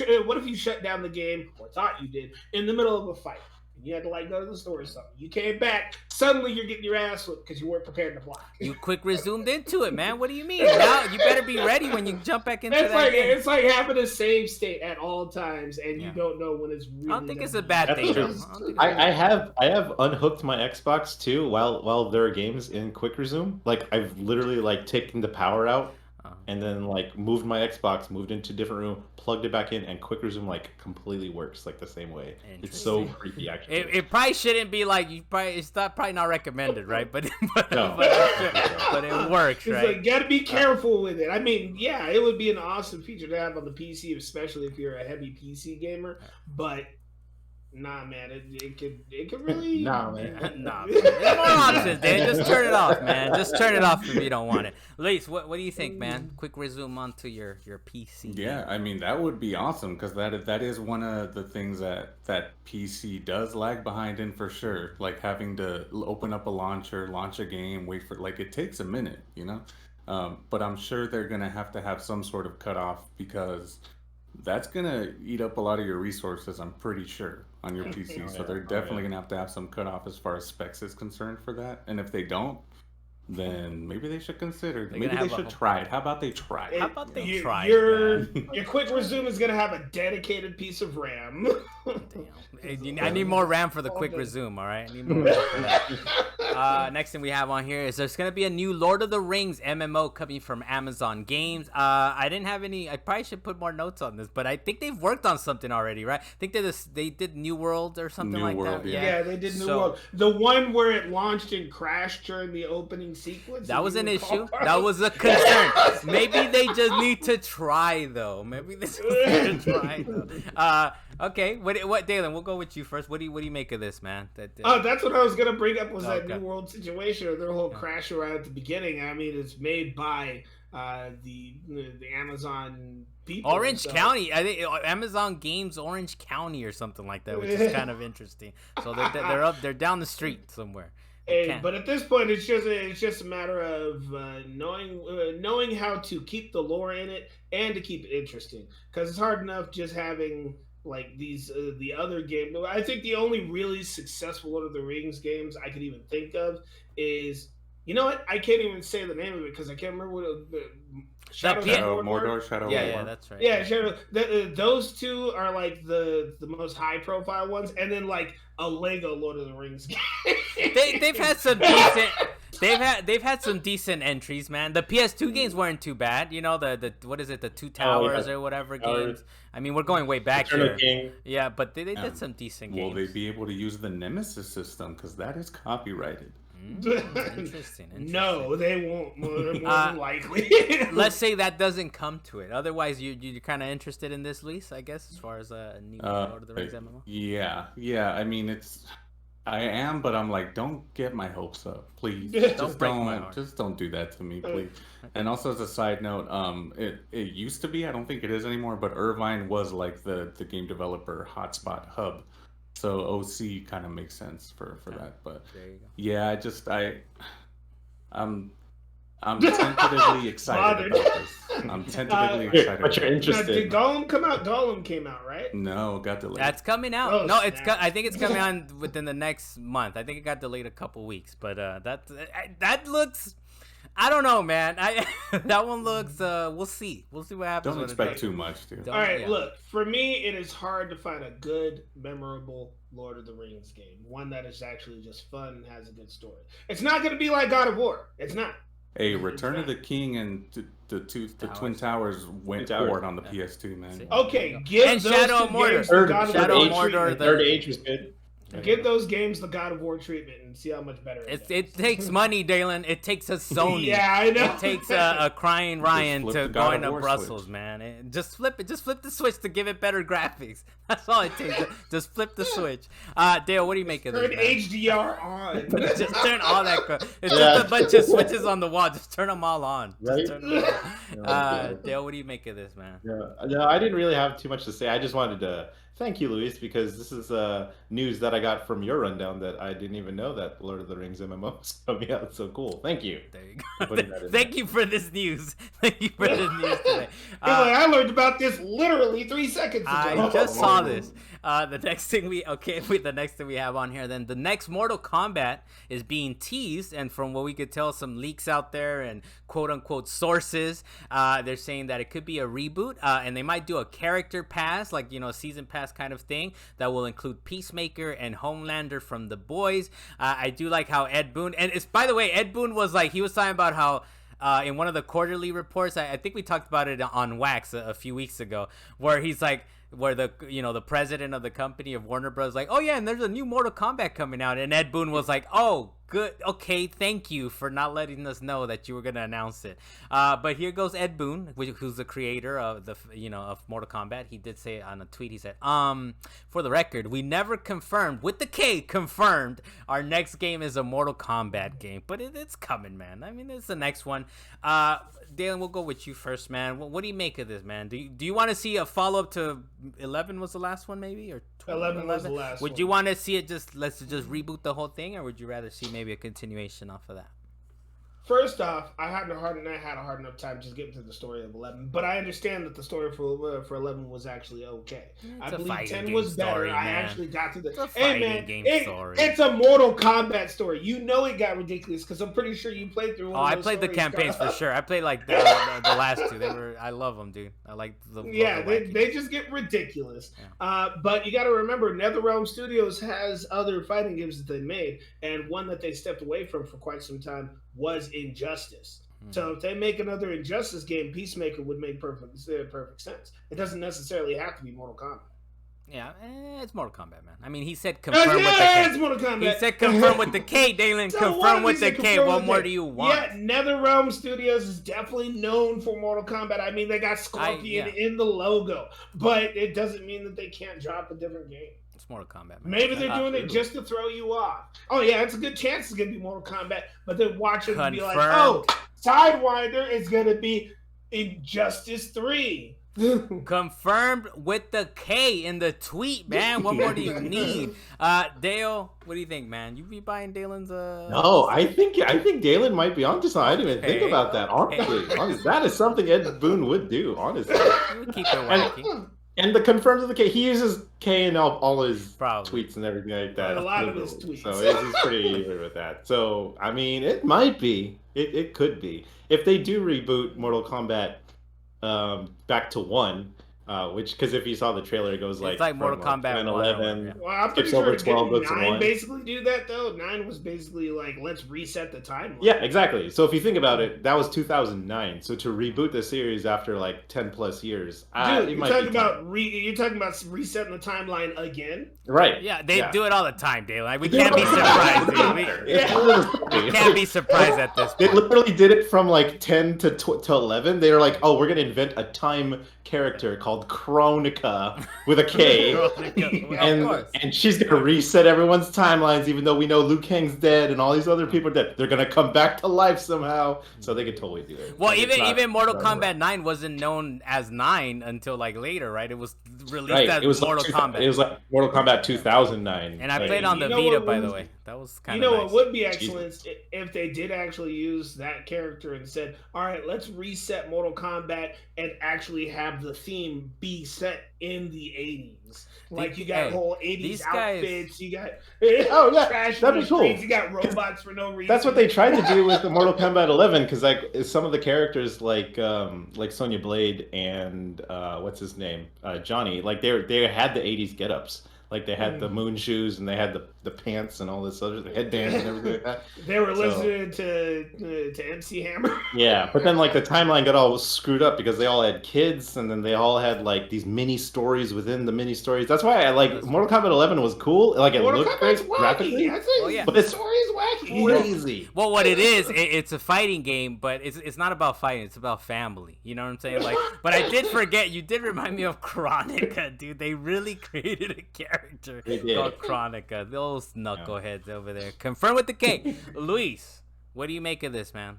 shut down the game, or thought you did, in the middle of a fight? You had to go to the store or something. You came back. Suddenly, you're getting your ass whipped because you weren't prepared to block. You quick resumed into it, man. What do you mean? Now you better be ready when you jump back into that game. It's like having a save state at all times, and you don't know when it's really. I don't think it's a bad thing. I have unhooked my Xbox too while there are games in quick resume. Like I've literally taken the power out. And then moved my Xbox, moved into a different room, plugged it back in, and quick resume completely works the same way. It's so creepy actually. It probably shouldn't be it's probably not recommended, right? But no. but it works, right? You gotta be careful with it. I mean, yeah, it would be an awesome feature to have on the PC, especially if you're a heavy PC gamer. But nah, man, it could really. Nah, man. Nah, man. There's more options, Dan. Just turn it off, man. Just turn it off if you don't want it. Luis, what do you think, man? Quick resume onto your PC. Yeah, I mean that would be awesome because that is one of the things that PC does lag behind in for sure. Like having to open up a launcher, launch a game, wait for it takes a minute, you know. But I'm sure they're gonna have some sort of cutoff because that's gonna eat up a lot of your resources. I'm pretty sure on your PC, so they're definitely gonna have some cutoff as far as specs is concerned for that. And if they don't, then maybe they should consider. Maybe they should try it. How about they try it? How about they try it? Your quick resume is gonna have a dedicated piece of RAM. Damn. I need more RAM for the quick resume. All right. I need more RAM for that. Next thing we have on here is there's gonna be a new Lord of the Rings MMO coming from Amazon Games. I didn't have any. I probably should put more notes on this, but I think they've worked on something already, right? I think they did New World or something that. Yeah, they did New World. The one where it launched and crashed during the opening sequence. That was an issue. That was a concern. Maybe they just need to try though. Okay. What Dalan? We'll go with you first. What do you make of this, man? That's what I was gonna bring up was that New World situation or their whole crash around at the beginning. I mean, it's made by the Amazon people. Orange County. I think Amazon Games Orange County or something like that, which is kind of interesting. So they're down the street somewhere. But at this point, it's just a matter of knowing how to keep the lore in it and to keep it interesting. Because it's hard enough just having these the other games. I think the only really successful Lord of the Rings games I could even think of is, you know what? I can't even say the name of it because I can't remember what Shadow Mordor. Shadow. Yeah, that's right. Yeah, Shadow. Those two are the most high profile ones, and then a Lego Lord of the Rings game. They've had some decent. They've had some decent entries, man. The PS2 games weren't too bad. You know the what is it? The Two Towers or whatever games. I mean, we're going way back here. King. Yeah, but they did some decent games. Will they be able to use the Nemesis system because that is copyrighted? Interesting. No, they won't. More than likely. Let's say that doesn't come to it. Otherwise, you're kind of interested in this, Luis, I guess, as far as a new Lord of the Rings MMO. Yeah. I mean, I am, but I'm don't get my hopes up, please. Just don't do that to me, please. And also, as a side note, it used to be. I don't think it is anymore. But Irvine was the game developer hotspot hub. So OC kind of makes sense for that, but yeah, I'm tentatively excited about this. I'm tentatively excited. But you're interested. Did Gollum come out? Gollum came out, right? No, got delayed. That's coming out. Oh, no, I think it's coming on within the next month. I think it got delayed a couple weeks, but that looks. I don't know, man. That one looks. We'll see. We'll see what happens. Don't expect too much, dude. All right, look. For me, it is hard to find a good, memorable Lord of the Rings game. One that is actually just fun and has a good story. It's not going to be like God of War. It's not. Hey, Return of the King and the Twin Towers went forward on the PS2, man. Okay, give and those Shadow two of Mordor. games the God of Shadow War of Mordor. treatment. Third Age was good. Give those games the God of War treatment and see how much better it takes money, Dalen. It takes a Sony. Yeah, I know. It takes a crying Ryan to go into Brussels, switch. man. Just flip it. Just flip the switch to give it better graphics. That's all it takes. Just flip the switch. Dale, what do you make of this? Turn HDR on. Just turn all that. It's just a bunch of switches on the wall. Just turn them all on. Right? Dale, what do you make of this, man? No, I didn't really have too much to say. I just wanted to thank you, Luis, because this is news that I got from your rundown that I didn't even know that Lord of the Rings MMO was coming out. So cool. Thank you. There you go. Thank you for this news. Thank you for this news today. I learned about this literally 3 seconds ago. I just saw this. The next thing we have on here, then the next Mortal Kombat is being teased, and from what we could tell, some leaks out there and quote unquote sources, they're saying that it could be a reboot, and they might do a character pass, like season pass kind of thing that will include Peacemaker and Homelander from The Boys. I do like how Ed Boon, and it's, by the way, Ed Boon was talking about how in one of the quarterly reports, I think we talked about it on Wax a few weeks ago, where he's like, where the president of the company of Warner Bros. Like, oh yeah, and there's a new Mortal Kombat coming out, and Ed Boon was like, oh good, okay, thank you for not letting us know that you were gonna announce it. But here goes Ed Boon, who's the creator of of Mortal Kombat. He did say on a tweet, he said, for the record, we never confirmed, with the K, confirmed our next game is a Mortal Kombat game, but it's coming, man. I mean, it's the next one. Dalen, we'll go with you first, man. What do you make of this, man? Do you want to see a follow-up to 11 was the last one, maybe? Or 11 was the last one. Would you want to see it let's just reboot the whole thing, or would you rather see maybe a continuation off of that? First off, I had a hard enough time just getting to the story of 11, but I understand that the story for 11 was actually okay. I believe 10 was better. Story, I actually got to the story. It's a Mortal Kombat story. You know it got ridiculous because I'm pretty sure you played through. I played the campaigns for sure. I played like the last two. I love them, dude. I like the they just get ridiculous. Yeah. But you got to remember, NetherRealm Studios has other fighting games that they made, and one that they stepped away from for quite some time was Injustice. So if they make another Injustice game, Peacemaker would make perfect sense. It doesn't necessarily have to be Mortal Kombat. Yeah, it's Mortal Kombat, man. I mean, he said confirm with the K. It's Mortal Kombat. He said confirm with the K, Dalen. Confirm with the K. What more do you want? Yeah, NetherRealm Studios is definitely known for Mortal Kombat. I mean, they got Scorpion in the logo, but it doesn't mean that they can't drop a different game. It's Mortal Kombat, man. Maybe they're doing it just to throw you off. Oh yeah, it's a good chance it's gonna be Mortal Kombat, but then watch it and be like, oh, Sidewinder is gonna be Injustice 3. Confirmed with the K in the tweet, man. What more do you need? Dale, what do you think, man? You be buying Dalen's No, I think Dalen might be onto something. I didn't even think about that. Honestly, that is something Ed Boon would do, honestly. He would keep it wacky. And the confirmed of the K, he uses K in all his tweets and everything like that. A lot of his tweets. So he's pretty even with that. So, I mean, it might be. It could be. If they do reboot Mortal Kombat back to 1, because if you saw the trailer, it goes it's like Mortal Kombat 10, 11. Yeah. Well, I'm pretty sure 9 basically do that, though. 9 was basically like, let's reset the timeline. Yeah, exactly. So if you think about it, that was 2009. So to reboot the series after like 10 plus years, dude, you're talking about resetting the timeline again? Right. Yeah, they do it all the time, Dale. Like, we can't be surprised. We can't be surprised at this point. They literally did it from like 10 to 11. They were like, oh, we're going to invent a time character called Kronika with a K. and she's going to reset everyone's timelines, even though we know Liu Kang's dead and all these other people are dead. They're going to come back to life somehow. So they could totally do it. Well, even Mortal Kombat 9 wasn't known as 9 until like later, right? It was released as Mortal Kombat. It was like Mortal Kombat 2009. And I played on the Vita, by the way. That was kind of nice. What would be excellent if they did actually use that character and said, all right, let's reset Mortal Kombat and actually have have the theme be set in the 80s. Like you got whole 80s outfits, you got trash that'd be cool. Streets, you got robots for no reason. That's what they tried to do with the Mortal Kombat 11, because like some of the characters like Sonya Blade and what's his name, Johnny, like they had the 80s get-ups. Like they had the moon shoes and they had the pants and all this other headbands and everything like that. They were listening to MC Hammer. Yeah, but then like the timeline got all screwed up because they all had kids and then they all had like these mini stories within the mini stories. That's why I like Mortal Kombat 11 was cool. Like it looked great graphically. But the story is wacky. Crazy. Well, what it is, it's a fighting game, but it's not about fighting. It's about family. You know what I'm saying? Like, but I did forget. You did remind me of Chronica, dude. They really created a character called Chronica. Those knuckleheads over there. Confirmed with the K. Luis, what do you make of this, man?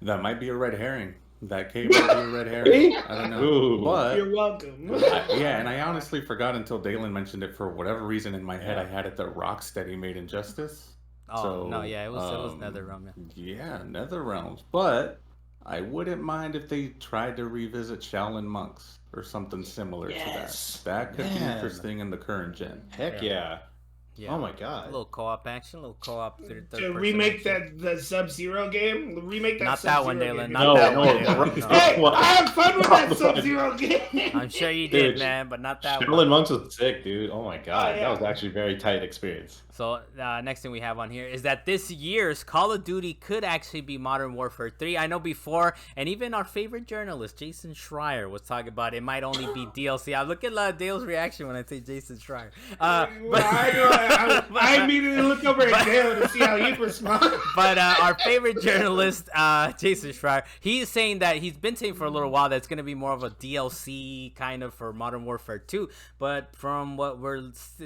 That might be a red herring. That K might be a red herring. I don't know. Ooh. But you're welcome. and I honestly forgot until Dalan mentioned it. For whatever reason in my head, I had it that Rocksteady made Injustice. Oh, so, no, yeah, it was NetherRealm. Yeah, NetherRealms. But I wouldn't mind if they tried to revisit Shaolin Monks or something similar to that. That could be interesting in the current gen. Heck yeah. Yeah. Oh my god. A little co-op action, a little co-op. To remake the Sub-Zero game? Remake that Not Sub-Zero that one, Dalan. game. Not that one. No. Hey, I had fun with that Sub-Zero game. I'm sure you did, man, but not that one. Shaolin Monks was sick, dude. Oh my god. That was actually a very tight experience. So next thing we have on here is that this year's Call of Duty could actually be Modern Warfare 3. I know before, and even our favorite journalist, Jason Schreier, was talking about it might only be DLC. I look at Dale's reaction when I say Jason Schreier. I immediately look over at Dale to see how he responds. But our favorite journalist, Jason Schreier, he's saying that he's been saying for a little while that it's going to be more of a DLC kind of for Modern Warfare 2. But from what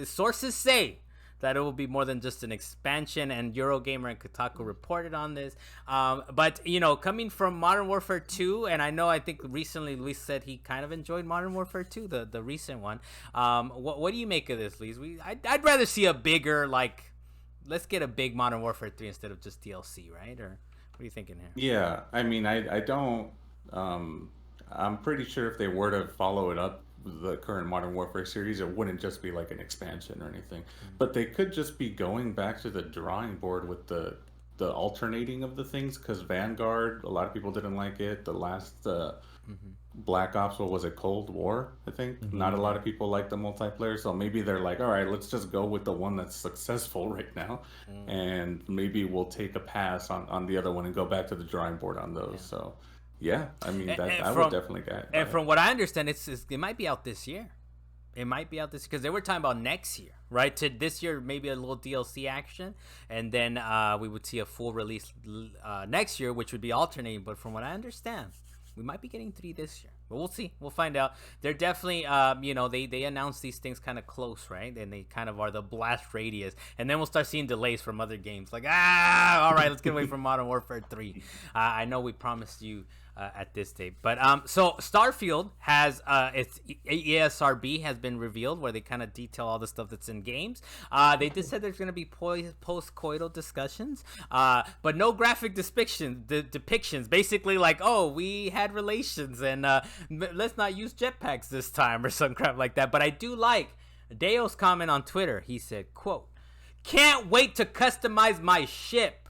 sources say, that it will be more than just an expansion, and Eurogamer and Kotaku reported on this. But, you know, coming from Modern Warfare 2, and I think recently Luis said he kind of enjoyed Modern Warfare 2, the recent one. What do you make of this, Luis? I'd rather see a bigger, like, let's get a big Modern Warfare 3 instead of just DLC, right? Or what are you thinking here? Yeah, I mean, I don't, I'm pretty sure if they were to follow it up, the current Modern Warfare series, it wouldn't just be like an expansion or anything, but they could just be going back to the drawing board with the alternating of the things, because Vanguard, a lot of people didn't like it. The last Black Ops, what was it, Cold War, I think? Not a lot of people like the multiplayer, so maybe they're like, all right, let's just go with the one that's successful right now, and maybe we'll take a pass on the other one and go back to the drawing board on those. So yeah, I mean, I would definitely get it. And from what I understand, it might be out this year. It might be out this, because they were talking about next year, right? To this year, maybe a little DLC action, and then we would see a full release next year, which would be alternating. But from what I understand, we might be getting 3 this year. But we'll see. We'll find out. They're definitely, they announce these things kind of close, right? And they kind of are the blast radius. And then we'll start seeing delays from other games. Like, all right, let's get away from Modern Warfare 3. I know we promised you at this date, but so Starfield has its ESRB has been revealed, where they kind of detail all the stuff that's in games. They just said there's going to be post-coital discussions, but no graphic depictions. Basically, like, oh, we had relations, and let's not use jetpacks this time, or some crap like that. But I do like Deo's comment on Twitter. He said, quote, "Can't wait to customize my ship,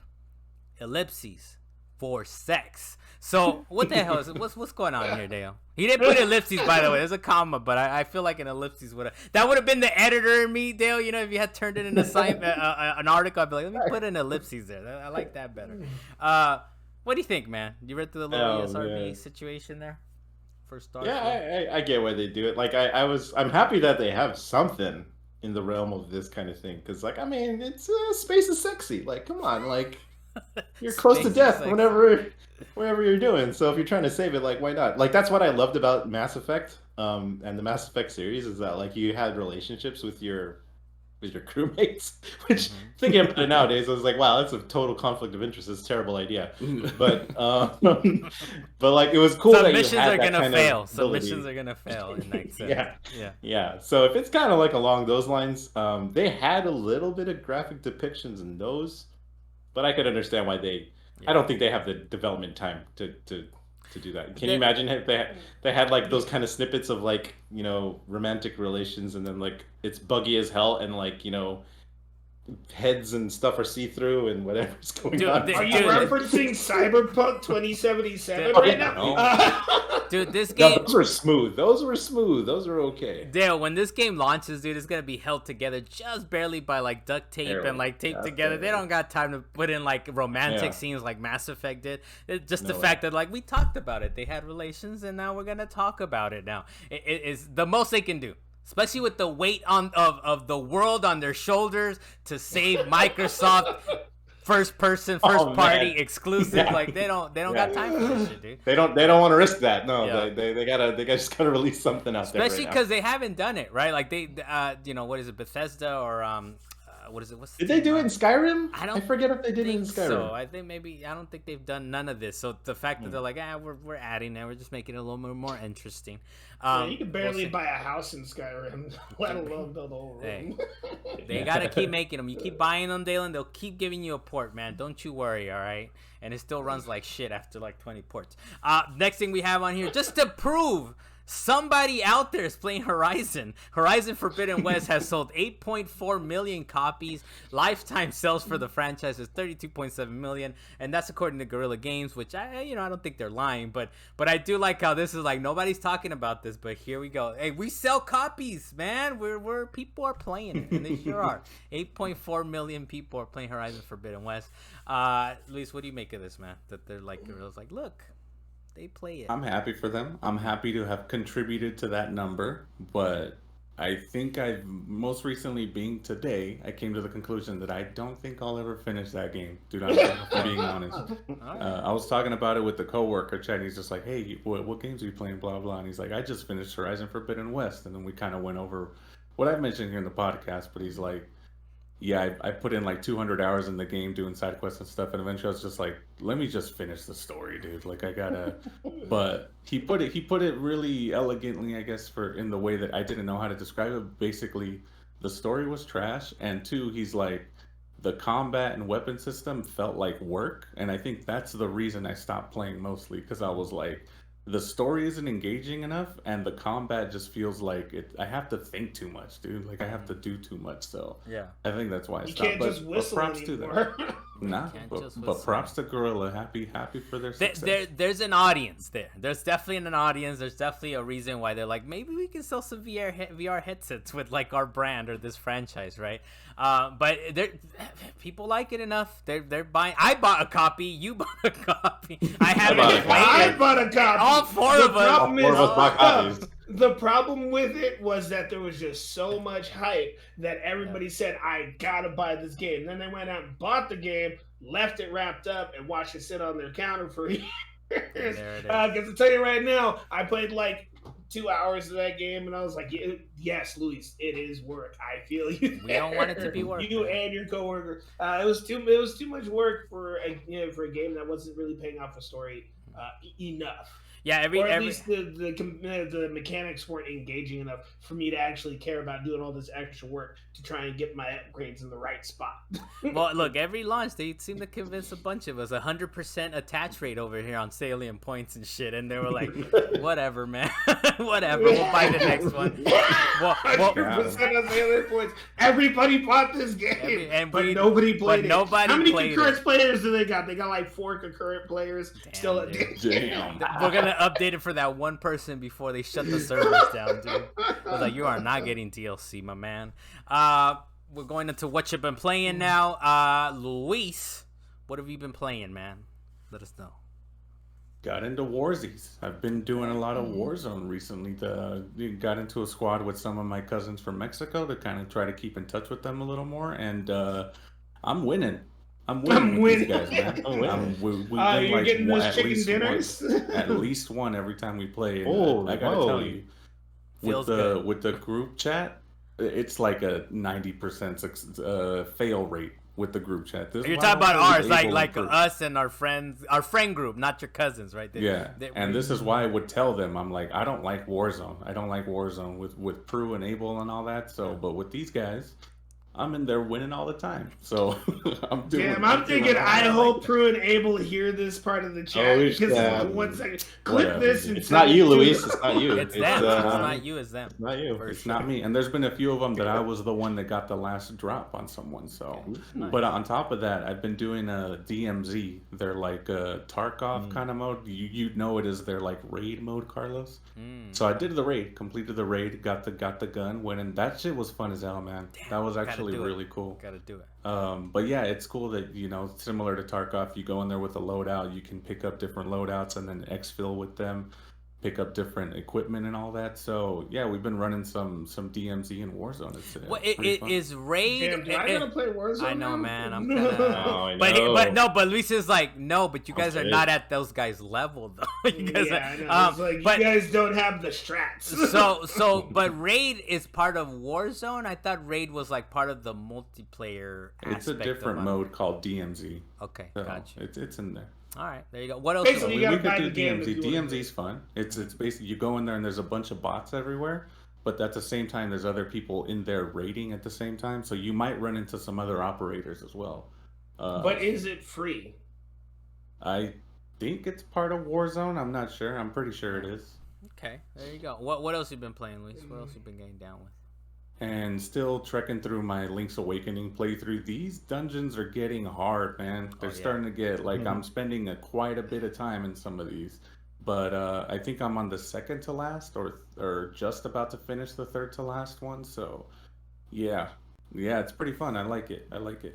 ellipses, for sex." So what the hell is it? What's going on here, Dale? He didn't put ellipses, by the way. There's a comma, but I feel like an ellipses would have been the editor in me, Dale. You know, if you had turned it in an article, I'd be like, let me put an ellipses there. I like that better. What do you think, man? You read through the little ESRB situation there for Starfield? Yeah, I get why they do it. Like I'm happy that they have something in the realm of this kind of thing, because like, I mean, it's space is sexy. Like, come on, like. You're close to death whenever you're doing. So if you're trying to save it, like, why not? Like, that's what I loved about Mass Effect, and the Mass Effect series, is that like you had relationships with your crewmates. Which thinking about it nowadays, I was like, wow, that's a total conflict of interest. It's a terrible idea. But like, it was cool. Some that missions you had are that gonna kind fail. of Some ability. missions are gonna fail in that sense. Yeah. So if it's kind of like along those lines, they had a little bit of graphic depictions in those. But I could understand why I don't think they have the development time to to do that. Can you imagine if they had like those kind of snippets of like, you know, romantic relations, and then like it's buggy as hell, and like, you know, heads and stuff are see-through and whatever's going on. Are you referencing Cyberpunk 2077 right now? No. Dude, this game... No, those were smooth. Those were okay. Dale, when this game launches, dude, it's gonna be held together just barely by like duct tape and like taped together. They don't got time to put in like romantic scenes like Mass Effect did. It's just the fact that like we talked about it. They had relations, and now we're gonna talk about it now. It is the most they can do. Especially with the weight of the world on their shoulders to save Microsoft first party exclusive. Yeah. Like they don't got time for this shit, dude. They don't want to risk that. No, they just gotta release something out there. Especially because they haven't done it, right? Like they you know, what is it, Bethesda or what is it? Did they do it in Skyrim? I forget if they did it in Skyrim. So I don't think they've done none of this. So the fact that they're like, we're adding it, we're just making it a little more interesting. You can barely buy a house in Skyrim, let alone build a whole room. They gotta keep making them. You keep buying them, Dalan, they'll keep giving you a port, man. Don't you worry, all right? And it still runs like shit after like 20 ports. Next thing we have on here, just to prove somebody out there is playing Horizon. Horizon Forbidden West has sold 8.4 million copies. Lifetime sales for the franchise is 32.7 million, and that's according to Guerrilla Games, which I don't think they're lying, but I do like how this is like nobody's talking about this, but here we go. Hey, we sell copies, man. We're people are playing it, and they sure are. 8.4 million people are playing Horizon Forbidden West. Luis, what do you make of this, man? That they're like, Guerrilla's like, look. They play it. I'm happy for them. I'm happy to have contributed to that number, but I think most recently being today, I came to the conclusion that I don't think I'll ever finish that game, dude. I'm being honest. I was talking about it with the coworker, Chad, and he's just like, hey, what games are you playing, blah, blah, and he's like, I just finished Horizon Forbidden West, and then we kind of went over what I've mentioned here in the podcast, but he's like, yeah, I put in like 200 hours in the game doing side quests and stuff, and eventually I was just like, let me just finish the story, dude. Like I gotta. But he put it really elegantly, I guess, in the way that I didn't know how to describe it. Basically, the story was trash, and two, he's like, the combat and weapon system felt like work, and I think that's the reason I stopped playing mostly, because I was like, the story isn't engaging enough, and the combat just feels like I have to think too much, dude. Like I have to do too much. So yeah, I think that's why I stopped. You can't just whistle props anymore. To them. Nah, but props to Guerrilla. Happy for their success. There's an audience there. There's definitely an audience. There's definitely a reason why they're like, maybe we can sell some VR headsets with like our brand or this franchise, right? But people like it enough. They're buying. I bought a copy. You bought a copy. I bought a copy. All four of us bought copies. The problem with it was that there was just so much hype that everybody said, I gotta buy this game. Then they went out and bought the game, left it wrapped up, and watched it sit on their counter for years. Because to tell you right now, I played like 2 hours of that game, and I was like, yes, Luis, it is work. I feel you. We don't want it to be work. You and your coworker. It was too much work for a game that wasn't really paying off a story enough. Yeah, at least the mechanics weren't engaging enough for me to actually care about doing all this extra work to try and get my upgrades in the right spot. Well, look, every launch they seem to convince a bunch of us 100% attach rate over here on Salient Points and shit, and they were like, whatever, man, whatever, we'll buy the next one. 100% on Salient Points. Everybody bought this game, but nobody played it. How many concurrent players do they got? They got like 4 concurrent players. Damn. We're gonna update it for that one person before they shut the servers down, dude. I was like, you are not getting DLC, my man. We're going into what you've been playing now. Luis, what have you been playing, man? Let us know. Got into Warsies. I've been doing a lot of Warzone recently. Got into a squad with some of my cousins from Mexico to kind of try to keep in touch with them a little more, and I'm winning. I'm winning with these guys, man. We win you're like getting those chicken dinners? At least one every time we play. And I gotta tell you, with the group chat, it's like a 90% fail rate with the group chat. You're talking about ours, like us and our friends, our friend group, not your cousins, right? And this is why I would tell them, I'm like, I don't like Warzone. I don't like Warzone with Prue and Abel and all that. So, but with these guys, I'm in there winning all the time. So I'm doing. Damn, I'm thinking. I hope Prue and Abel hear this part of the chat. Oh, Because yeah. 1 second, clip Whatever, this. dude. And It's not you, send it to Luis. them. It's not you. It's them. It's not you. It's them. It's not you. For It's sure. not me. And there's been a few of them that I was the one that got the last drop on someone. So, Nice. but on top of that, I've been doing a DMZ. They're like a Tarkov kind of mode. You know it as their like raid mode, Carlos. So I did the raid, completed the raid, got the gun, went in. That shit was fun as hell, man. Damn, that was gotta actually do it. really cool. Gotta do it. But yeah, it's cool that, you know, similar to Tarkov, you go in there with a loadout, you can pick up different loadouts and then exfil with them, pick up different equipment and all that. So yeah, we've been running some DMZ in Warzone. It's pretty fun. Is raid? Damn, do I gotta play Warzone? I know, now? man. I'm kind of. I But Luis is like, no, but you guys are not at those guys' level though. You guys Yeah, I know. are, It's like, but you guys don't have the strats. but raid is part of Warzone. I thought raid was like part of the multiplayer. It's a aspect different of mode called DMZ. Okay, So gotcha. it's in there. All right, there you go. What else? Basically, We, you gotta we buy could the do game if DMZ. you wanna DMZ's fun. It's basically you go in there and there's a bunch of bots everywhere, but at the same time there's other people in there raiding at the same time. So you might run into some other operators as well. But is it free? I think it's part of Warzone. I'm not sure. I'm pretty sure it is. Okay, there you go. What else you been playing, Luis? What else you been getting down with? And still trekking through my Link's Awakening playthrough. These dungeons are getting hard, man. They're yeah. starting to get like I'm spending quite a bit of time in some of these. But I think I'm on the second to last, or just about to finish the third to last one. So, yeah, it's pretty fun. I like it.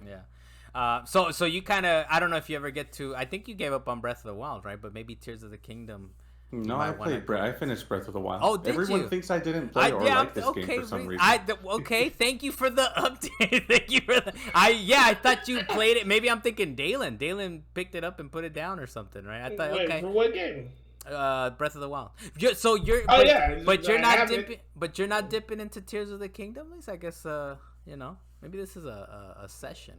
Yeah. So you kind of, I don't know if you ever get to. I think you gave up on Breath of the Wild, right? But maybe Tears of the Kingdom. No, I played. I finished Breath of the Wild. Oh, did Everyone you? thinks I didn't play or like this game for some reason. Okay, thank you for the update. Thank you for the. I thought you played it. Maybe I'm thinking Dalan. Dalan picked it up and put it down or something, right? I thought Wait, okay. for what game? Breath of the Wild. So you're. Oh, but, yeah, but you're I not have it. dipping. But you're not dipping into Tears of the Kingdom. At least I guess. You know, maybe this is a session,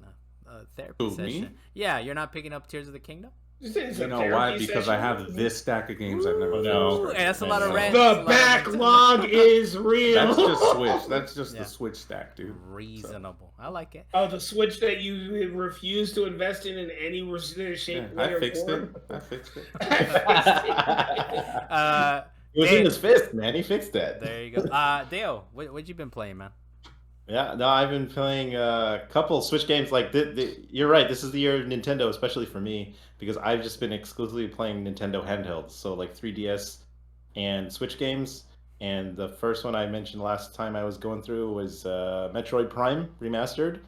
a therapy Who, session. me? Yeah, you're not picking up Tears of the Kingdom. You know why? Because I have this stack of games I've never Ooh, finished. and that's a lot of red. The backlog is real. That's just Switch. That's just Yeah. the Switch stack, dude. Reasonable. I like it. Oh, the Switch that you refuse to invest in any shape, Yeah, way, I or fixed it. form. I fixed it. It was Dave, in his fist, man. He fixed that. there you go. Dale, what you been playing, man? Yeah, no, I've been playing a couple Switch games. Like, you're right. This is the year of Nintendo, especially for me, because I've just been exclusively playing Nintendo handhelds. So, like 3DS and Switch games. And the first one I mentioned last time I was going through was Metroid Prime Remastered.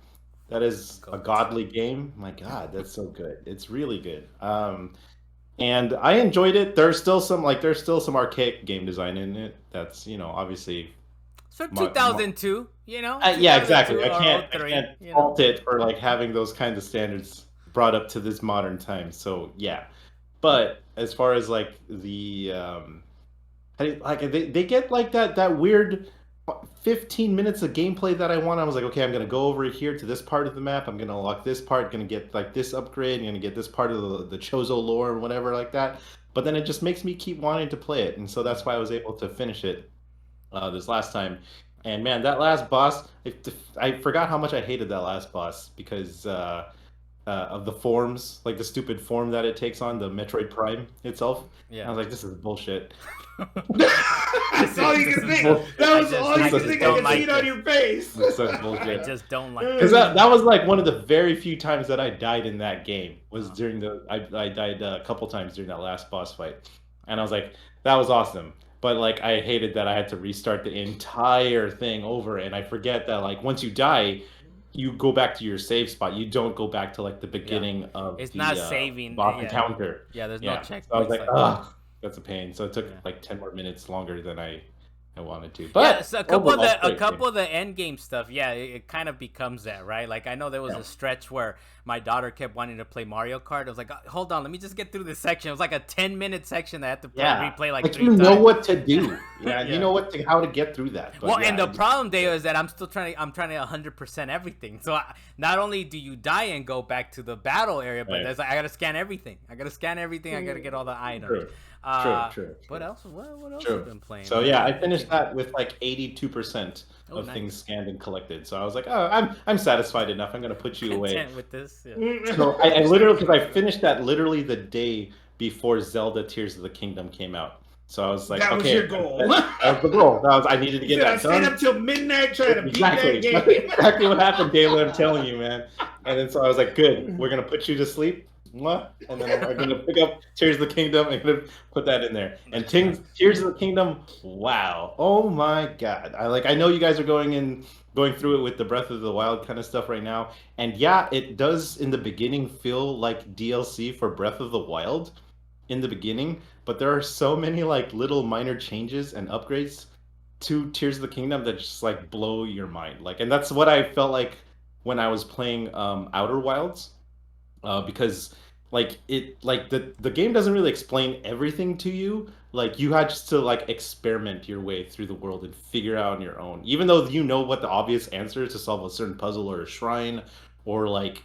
That is a godly game. My God, that's so good. It's really good. And I enjoyed it. There's still some archaic game design in it. That's, obviously. So 2002, Yeah, exactly. I 2002 or can't 03, fault it for like having those kinds of standards brought up to this modern time. So yeah, but as far as like the they get like that weird 15 minutes of gameplay that I want. I was like, okay, I'm gonna go over here to this part of the map. I'm gonna unlock this part. Gonna get like this upgrade. I'm gonna get this part of the Chozo lore or whatever like that. But then it just makes me keep wanting to play it, and so that's why I was able to finish it this last time. And man, that last boss, I forgot how much I hated that last boss because of the forms, like the stupid form that it takes on, the Metroid Prime itself. Yeah. I was like, this is bullshit. That's all you can think. That was all you can think. I can see it on your face. It's such I bullshit. just don't like it. Because that was like one of the very few times that I died in that game was during I died a couple times during that last boss fight. And I was like, that was awesome. But like I hated that I had to restart the entire thing over, and I forget that like once you die, you go back to your save spot. You don't go back to like the beginning of It's the not saving. boss encounter. Yeah, there's no checkpoints. So I was like, that. ugh, that's a pain. So it took like 10 more minutes longer than I wanted to. But yeah, so a couple overall, of the end game stuff, yeah, it kind of becomes that, right? Like I know there was a stretch where my daughter kept wanting to play Mario Kart. I was like, hold on, let me just get through this section. It was like a 10-minute section that I had to replay like 3 you times. know what to do. Yeah. You know how to get through that. But Well, and the problem, Dale, is that I'm trying to 100% everything. So not only do you die and go back to the battle area, but there's like I gotta scan everything. I gotta get all the items. True. True. What else? What else True. have you been playing? So yeah, I finished that with like 82% of nice. things scanned and collected. So I was like, oh, I'm satisfied enough. I'm gonna put you away. Content with this. Yeah. So I literally, because I finished that literally the day before Zelda Tears of the Kingdom came out. So I was like, that was okay, your goal. that was the goal. I needed to get that done. I stayed up till midnight trying to beat Exactly. that game. That's exactly what happened, Dalan. I'm telling you, man. And then so I was like, good. We're gonna put you to sleep. And then we're gonna pick up Tears of the Kingdom and gonna put that in there. And Tears of the Kingdom, wow, oh my god! I know you guys are going through it with the Breath of the Wild kind of stuff right now, and yeah, it does in the beginning feel like DLC for Breath of the Wild in the beginning, but there are so many like little minor changes and upgrades to Tears of the Kingdom that just like blow your mind. Like, and that's what I felt like when I was playing Outer Wilds. Because like the game doesn't really explain everything to you. Like you had just to like experiment your way through the world and figure out on your own. Even though you know what the obvious answer is to solve a certain puzzle or a shrine, or like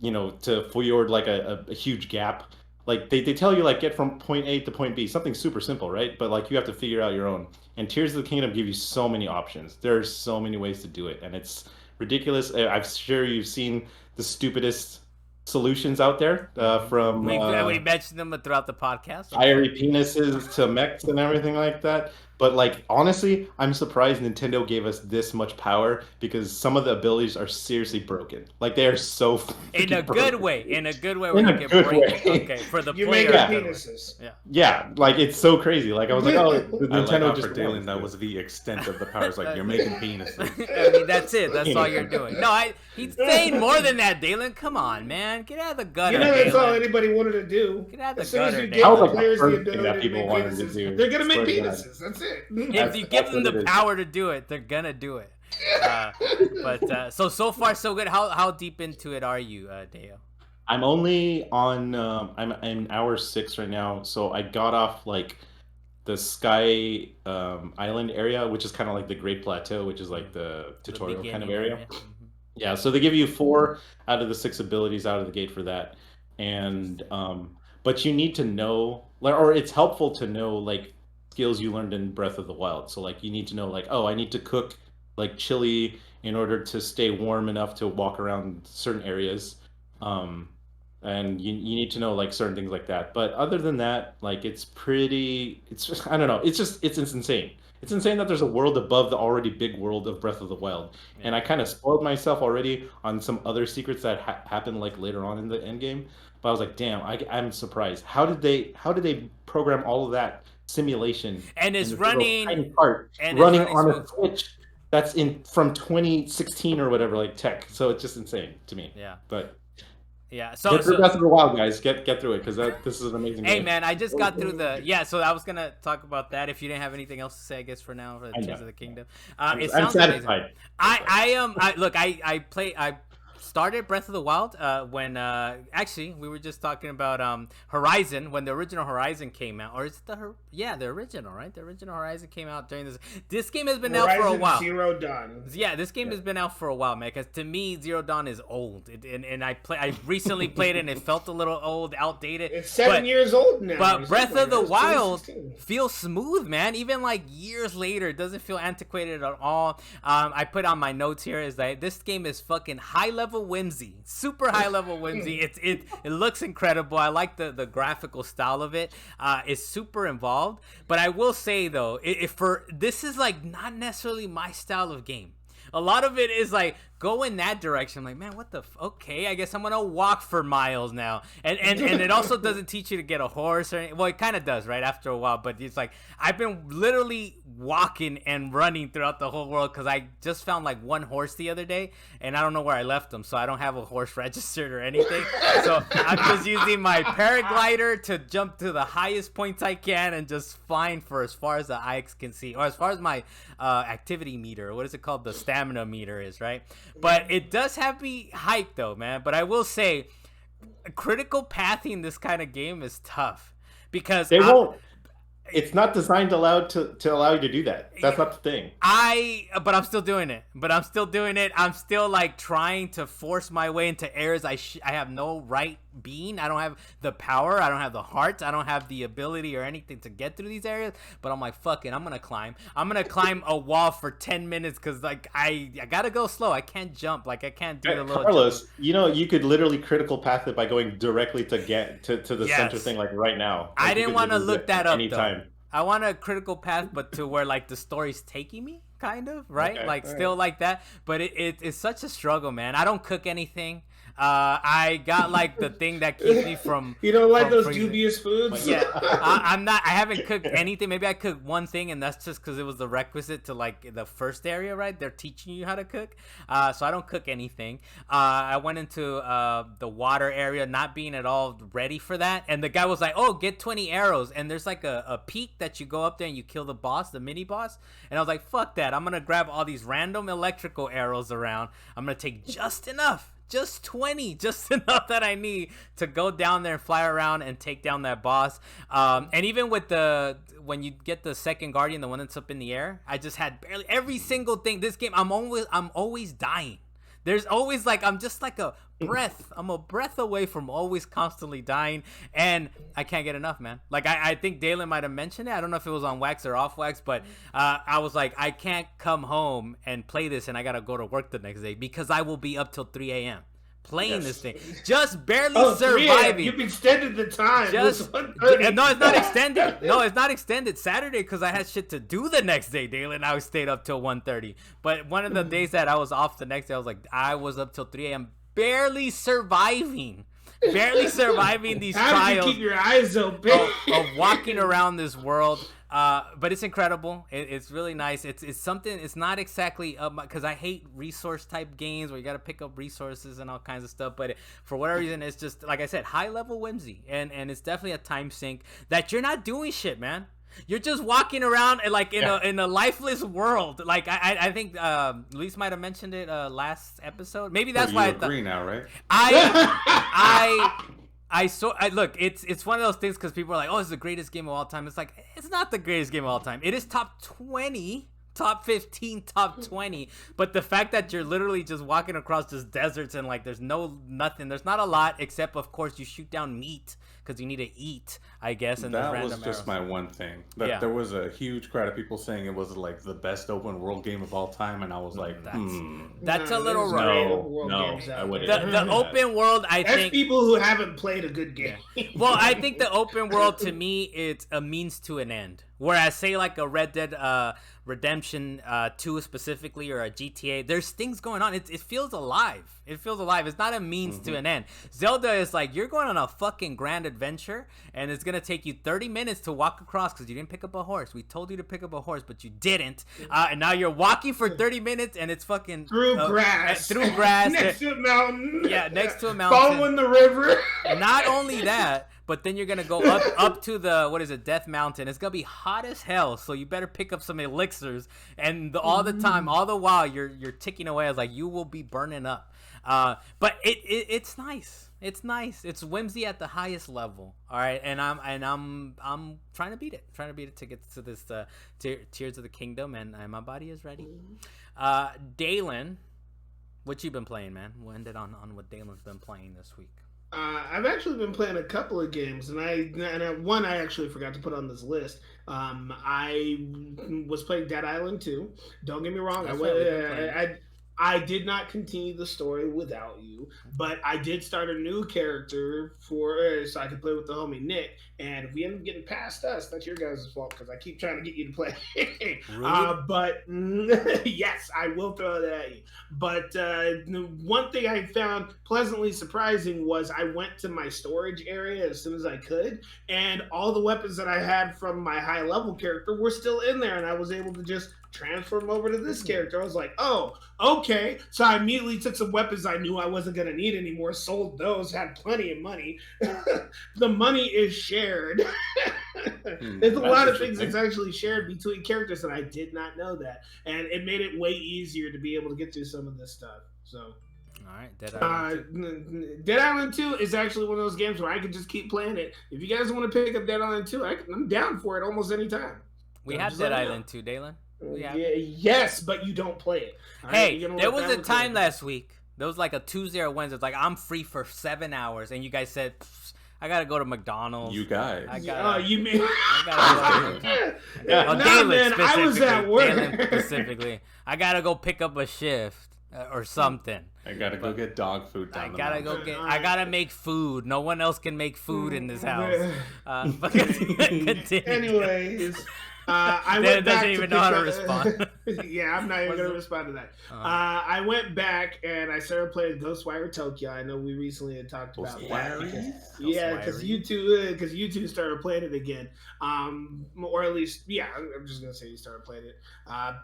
to fjord like a huge gap. Like they tell you like get from point A to point B, something super simple, right? But like you have to figure out your own. And Tears of the Kingdom give you so many options. There are so many ways to do it, and it's ridiculous. I'm sure you've seen the stupidest solutions out there from we mentioned them throughout the podcast. Fiery penises to mechs and everything like that. But like honestly, I'm surprised Nintendo gave us this much power, because some of the abilities are seriously broken. Like they are so in a broken. good way. In a good way. In a good way. Okay, for the you player. make penises. Yeah, like it's so crazy. Like I was like, oh, the I Nintendo like just for Dalan, that was the extent of the powers. Like you're making penises. I mean, that's it. That's all you're doing. No, he's saying more than that, Dalan. Come on, man, get out of the gutter. That's all Dalan. anybody wanted to do. Get out of the As soon as gutter, you Dalan. give That was the like the players the first thing ability that to people make wanted to penises, do. they're gonna make Swear to God. penises. That's it. If you give them what the it is. power to do it, they're gonna do it. But so far so good. How deep into it are you, Deo? I'm only on. I'm in hour 6 right now, so I got off like the Sky Island area, which is kind of like the Great Plateau, which is like the tutorial kind of area. Yeah, so they give you 4 out of the 6 abilities out of the gate for that, and but you need to know, or it's helpful to know like skills you learned in Breath of the Wild. So like you need to know like, oh, I need to cook like chili in order to stay warm enough to walk around certain areas. And you need to know like certain things like that. But other than that, like it's just, I don't know. It's insane. It's insane that there's a world above the already big world of Breath of the Wild. And I kind of spoiled myself already on some other secrets that happen like later on in the end game. But I was like, damn, I'm surprised. How did they program all of that simulation and it's in this little running tiny part and running it's on running a Switch that's in from 2016 or whatever, like tech. So it's just insane to me. Yeah. But yeah, get through Breath of the Wild, guys. Get through it, because this is an amazing Hey game. man, I just got through so I was gonna talk about that if you didn't have anything else to say, I guess, for now, for the Tears of the Kingdom. It sounds I'm satisfied. amazing. I started Breath of the Wild when actually we were just talking about Horizon, when the original Horizon came out, or is it the original, right? The original Horizon came out during this game has been out for a while. Zero Dawn. Yeah, this game has been out for a while, man, because to me Zero Dawn is old, and I recently played it and it felt a little old, outdated. It's 7 years old now. But Breath of the Wild feels smooth, man. Even like years later, it doesn't feel antiquated at all. I put on my notes here is that this game is fucking high level whimsy, super high level whimsy. It looks incredible. I like the graphical style of it. It's super involved. But I will say though, this is like not necessarily my style of game. A lot of it is like go in that direction. I'm like, man, what the okay, I guess I'm gonna walk for miles now. And it also doesn't teach you to get a horse or anything. Well, it kind of does, right, after a while, but it's like I've been literally walking and running throughout the whole world, because I just found like one horse the other day, and I don't know where I left him, so I don't have a horse registered or anything. So I'm just using my paraglider to jump to the highest points I can and just flying for as far as the eye can see, or as far as my activity meter, what is it called, the stamina meter is, right? But it does have me hyped though, man. But I will say, critical pathing this kind of game is tough, because They won't. It's not designed to allow you to do that. That's not the thing. But I'm still doing it. I'm still like trying to force my way into areas I have no right being. I don't have the power. I don't have the heart. I don't have the ability or anything to get through these areas. But I'm like, fuck it. I'm gonna climb. I'm gonna climb a wall for 10 minutes because like I gotta go slow. I can't jump. Like I can't do the little. Carlos, jump. You know, you could literally critical path it by going directly to get to the Yes. center thing, like right now. Like, I didn't want to look that up anytime. though. I want a critical path, but to where like the story's taking me, kind of, right? Okay, like still like that. But it's such a struggle, man. I don't cook anything. I got like the thing that keeps me from. You don't like those freezing. dubious foods? Yeah, I'm not. I haven't cooked anything. Maybe I cooked one thing, and that's just because it was the requisite to like the first area, right? They're teaching you how to cook. So I don't cook anything. I went into the water area, not being at all ready for that, and the guy was like, "Oh, get 20 arrows," and there's like a peak that you go up there and you kill the boss, the mini boss, and I was like, "Fuck that! I'm gonna grab all these random electrical arrows around. I'm gonna take just enough." Just 20, just enough that I need to go down there and fly around and take down that boss. And even with when you get the second guardian, the one that's up in the air, I just had barely every single thing. This game, I'm always dying. There's always like, I'm just like a breath. I'm a breath away from always constantly dying, and I can't get enough, man. Like I think Dalan might have mentioned it. I don't know if it was on wax or off wax, but I was like, I can't come home and play this, and I gotta go to work the next day because I will be up till 3 a.m. playing this thing, just barely surviving. You've extended the time. No, it's not extended. No, it's not extended. Saturday, because I had shit to do the next day, Dalan. I stayed up till 1:30. But one of the days that I was off the next day, I was up till 3 a.m. barely surviving these How trials. How did you keep your eyes open? of walking around this world. But it's incredible. It's really nice. It's something. It's not exactly because I hate resource type games where you got to pick up resources and all kinds of stuff. But for whatever reason, it's just like I said, high level whimsy, and it's definitely a time sink that you're not doing shit, man. You're just walking around like in a lifeless world. Like I think Luis might have mentioned it last episode. Maybe that's why I agree now, right? Look, it's one of those things because people are like, oh, it's the greatest game of all time. It's like, it's not the greatest game of all time. It is top 20, top 15, top 20. But the fact that you're literally just walking across just deserts and like there's nothing. There's not a lot except, of course, you shoot down meat because you need to eat, I guess. And that was just my one thing. That there was a huge crowd of people saying it was like the best open world game of all time, and I was like, that's a little wrong. No, I wouldn't. The open world, I think. That's people who haven't played a good game. Well, I think the open world to me, it's a means to an end. Whereas, say, like a Red Dead Redemption 2 specifically, or a GTA, there's things going on. It feels alive. It feels alive. It's not a means to an end. Zelda is like, you're going on a fucking grand adventure, and it's going to take you 30 minutes to walk across because you didn't pick up a horse. We told you to pick up a horse, but you didn't. And now you're walking for 30 minutes, and it's fucking... Through grass. Through grass. Next to a mountain. Yeah, next to a mountain. Following the river. Not only that... But then you're going to go up to the, Death Mountain. It's going to be hot as hell, so you better pick up some elixirs. And all the time, all the while, you're ticking away. I was like, you will be burning up. But it's nice. It's nice. It's whimsy at the highest level. All right, and I'm trying to beat it. To get to this Tears of the Kingdom, and my body is ready. Dalan, what you been playing, man? We'll end it on what Dalan's been playing this week. I've actually been playing a couple of games, and one I actually forgot to put on this list. I was playing Dead Island 2. Don't get me wrong, I did not continue the story without you, but I did start a new character so I could play with the homie Nick. And if we end up getting past us, that's your guys' fault because I keep trying to get you to play. But yes, I will throw that at you. But one thing I found pleasantly surprising was I went to my storage area as soon as I could, and all the weapons that I had from my high level character were still in there, and I was able to just transfer them over to this character. I was like, oh, okay. So I immediately took some weapons I knew I wasn't going to need anymore, sold those, had plenty of money. The money is shared. There's a lot of things that's actually shared between characters, and I did not know that. And it made it way easier to be able to get through some of this stuff. So, all right, Dead Island 2. Dead Island 2 is actually one of those games where I can just keep playing it. If you guys want to pick up Dead Island 2, I'm down for it almost any time. We have Dead Island 2, Dalan. Yes, but you don't play it. Hey, there was a time last week There was like a Tuesday or Wednesday. It's like I'm free for 7 hours, and you guys said I gotta go to McDonald's. You guys. I gotta, you mean? Dalan man, I was at work. Dalan specifically, I gotta go pick up a shift or something. I gotta go get dog food. I gotta make food. No one else can make food in this house. But continue. Anyways. I went back doesn't even know how to respond. Yeah, I'm not even going to respond to that. I went back and I started playing Ghostwire Tokyo. I know we recently had talked about that. Yeah, because you two started playing it again. Or at least, yeah, I'm just going to say you started playing it.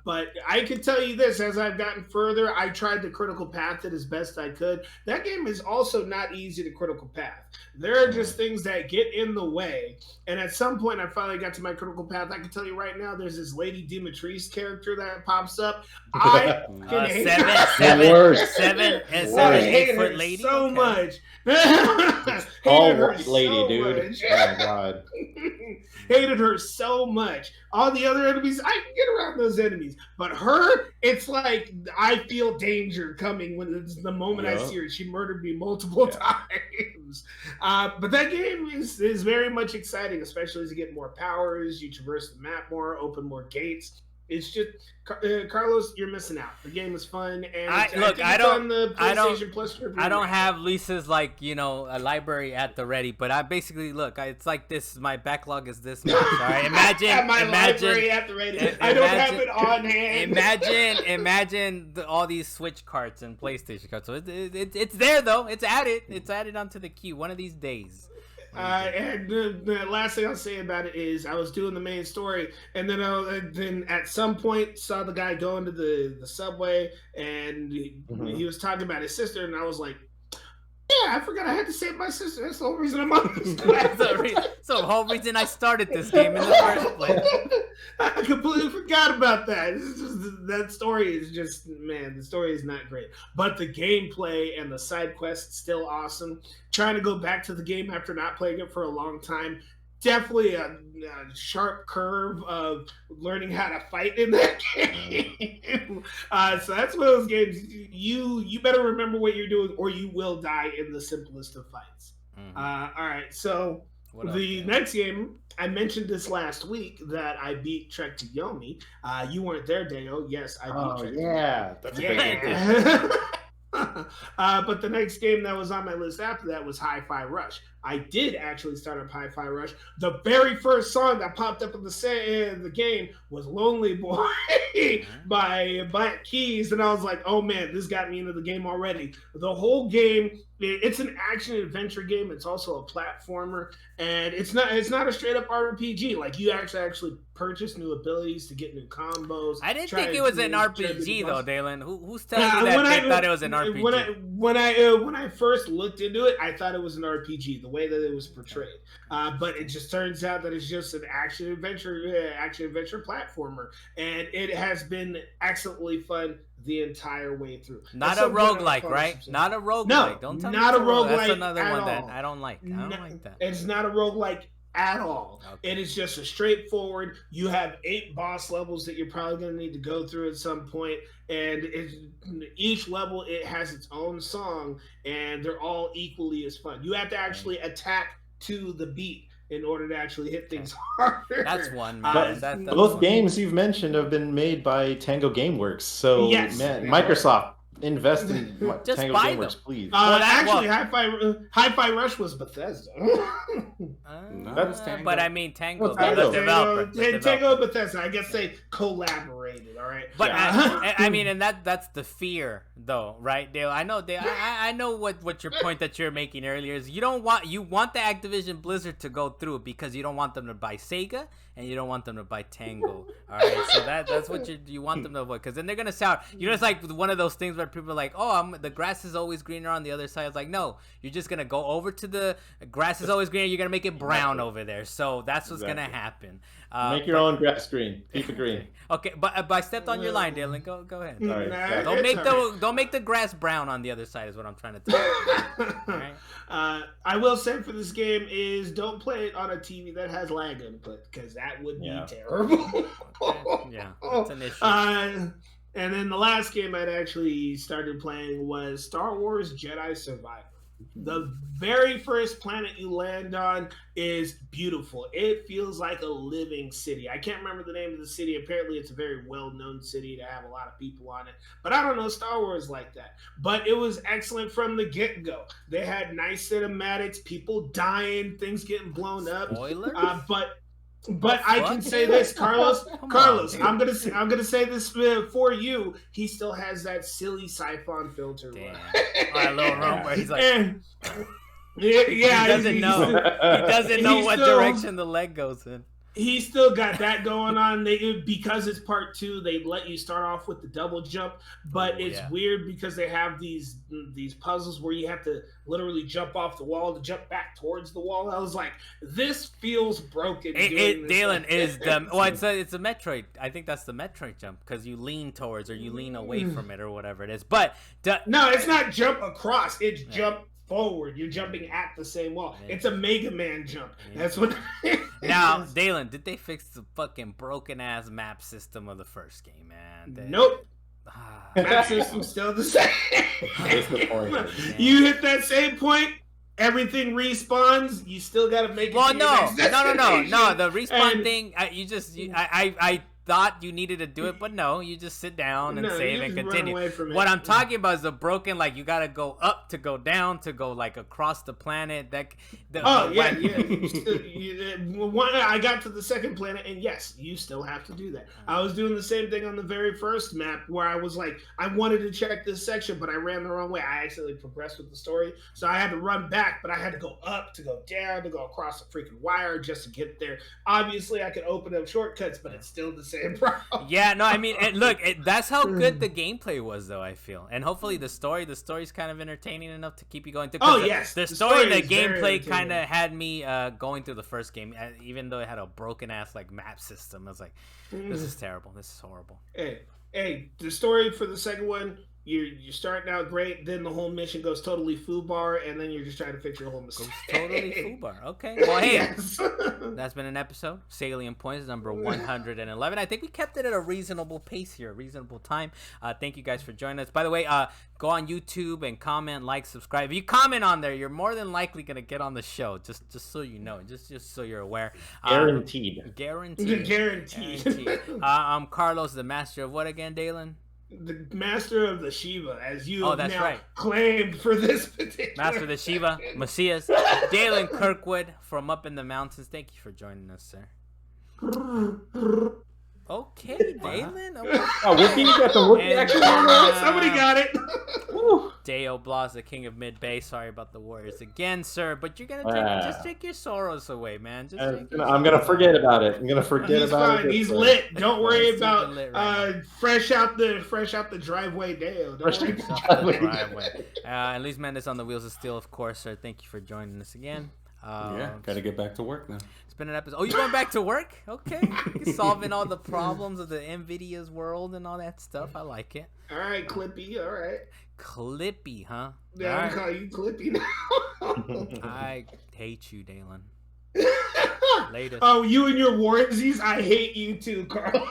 But I can tell you this, as I've gotten further, I tried to critical path it as best I could. That game is also not easy to critical path. There are just things that get in the way. And at some point, I finally got to my critical path. I can tell you right now, there's this Lady Dimitris character that pops up. I can hate seven 8-foot lady so much. All white lady, dude. Much. Oh my god. Hated her so much. All the other enemies, I can get around those enemies, but her, it's like I feel danger coming when it's the moment I see her. She murdered me multiple times. But that game is very much exciting, especially as you get more powers, you traverse the map more, open more gates. It's just Carlos, you're missing out. The game is fun, and I don't have Lisa's a library at the ready, but I basically it's like this. My backlog is this much. All right, imagine library at the ready. I don't have it on hand. Imagine all these Switch carts and PlayStation carts. So it's there though. It's added. It's added onto the queue. One of these days. And the last thing I'll say about it is I was doing the main story, and then at some point saw the guy go into the subway, and he was talking about his sister, and I was like, yeah, I forgot I had to save my sister. That's the whole reason I'm on this class. So the whole reason I started this game in the first place. I completely forgot about that. That story is just, man, the story is not great. But the gameplay and the side quests still awesome. Trying to go back to the game after not playing it for a long time. Definitely a sharp curve of learning how to fight in that game. So that's one of those games. You better remember what you're doing, or you will die in the simplest of fights. All right, so next game, I mentioned this last week that I beat Trek to Yomi. You weren't there, Deo. Yes, I beat Trek. Yeah, that's a big game. But the next game that was on my list after that was Hi-Fi Rush. I did actually start up Hi-Fi Rush. The very first song that popped up in the game was Lonely Boy by Black Keys. And I was like, oh man, this got me into the game already. The whole game, it's an action adventure game. It's also a platformer. And it's not a straight up RPG. Like you actually purchase new abilities to get new combos. I didn't think it was an RPG though, Dalan. Who's telling you that they thought it was an RPG? When I first looked into it, I thought it was an RPG. The way that it was portrayed, but it just turns out that it's just an action adventure platformer, and it has been excellently fun the entire way through. Not a roguelike, right? Not a roguelike. No, don't tell not me a roguelike. That's another one all. that I don't like. I don't like that. It's not a roguelike at all. Okay. It is just a straightforward. You have 8 boss levels that you're probably going to need to go through at some point, and each level it has its own song, and they're all equally as fun. You have to actually attack to the beat in order to actually hit things harder. That's one, man. Both games you've mentioned have been made by Tango Gameworks, so yes, man, Microsoft. Invest in Tango Gameworks, please. Hi-Fi Rush was Bethesda. But I mean, Tango, Tango. the developer. Tango Bethesda. I guess they collaborated. All right. But I mean, and that's the fear, though, right, Dale? I know what your point that you're making earlier is. You want the Activision Blizzard to go through because you don't want them to buy Sega and you don't want them to buy Tango. All right, so that's what you want them to avoid, because then they're gonna sound. It's like one of those things where people are like, oh, the grass is always greener on the other side. It's like, no, you're just gonna go over to the grass is always greener. You're gonna make it brown over there. So that's what's gonna happen. Make your own grass green. Keep it green. Okay, but I stepped on your line, Dalan. Go ahead. All right. Don't make the grass brown on the other side is what I'm trying to tell you. All right? I will say for this game is don't play it on a TV that has lag input, because that would be terrible. Okay. Yeah, that's an issue. And then the last game I'd actually started playing was Star Wars Jedi Survivor. The very first planet you land on is beautiful. It feels like a living city. I can't remember the name of the city. Apparently, it's a very well-known city to have a lot of people on it. But I don't know Star Wars like that. But it was excellent from the get-go. They had nice cinematics, people dying, things getting blown up. Spoilers? But I can say this, Carlos. I'm gonna say this for you. He still has that silly siphon filter. Damn. A little room where he's like, yeah, he doesn't know. He doesn't know what direction the leg goes in. He still got that going on. Because it's part 2, they let you start off with the double jump, but it's weird because they have these puzzles where you have to literally jump off the wall to jump back towards the wall. I was like, this feels broken. Dalan is the it's a Metroid. I think that's the Metroid jump because you lean towards or you lean away from it or whatever it is. But no, it's not jump across. It's jump forward. You're jumping at the same wall. It's a Mega Man jump. That's what. Now, Dalan, did they fix the fucking broken ass map system of the first game, man? Nope. Map system's still the same. You hit that same point, everything respawns. You still got to make it. Well, no. The respawn thing. I thought you needed to do it, but no, you just sit down and save and continue. What I'm talking about is the broken, like you gotta go up to go down to go like across the planet. I got to the second planet, and yes, you still have to do that. I was doing the same thing on the very first map where I was like, I wanted to check this section, but I ran the wrong way. I accidentally progressed with the story, so I had to run back, but I had to go up to go down to go across the freaking wire just to get there. Obviously, I could open up shortcuts, but it's still the same problem. Yeah, no, I mean, look, that's how good the gameplay was, though, I feel. And hopefully the story's kind of entertaining enough to keep you going through. Yes. The story and the gameplay kind of had me going through the first game, even though it had a broken-ass, like, map system. I was like, this is terrible. This is horrible. Hey, the story for the second one, you're starting out great, then the whole mission goes totally foobar, and then you're just trying to fix your whole mistake. Goes totally foobar. Okay. Well, hey, that's been an episode. Salient Points, number 111. I think we kept it at a reasonable pace here, a reasonable time. Thank you guys for joining us. By the way, go on YouTube and comment, like, subscribe. If you comment on there, you're more than likely going to get on the show, just so you know, just so you're aware. Guaranteed. Guaranteed. I'm Carlos, the master of what again, Dalan? The master of the Shiva, as you have now right. claimed for this particular master of the Shiva, Messias, Dalan Kirkwood from up in the mountains. Thank you for joining us, sir. Okay, Dalan. Whoopi got the Whoopi action. Somebody got it. Deo Blas, the king of mid-bay. Sorry about the Warriors again, sir. But you're gonna just take your sorrows away, man. I'm gonna forget about it. He's lit. Don't worry about fresh out the driveway, Deo. At least Mendes on the wheels of steel, of course, sir. Thank you for joining us again. Gotta get back to work now. It's been an episode. Oh, you going back to work? Okay. You're solving all the problems of the NVIDIA's world and all that stuff. I like it. All right, Clippy. All right. Clippy, huh? Yeah, I call you Clippy now. I hate you, Dalan. Later. Oh, you and your warranties? I hate you too, Carl.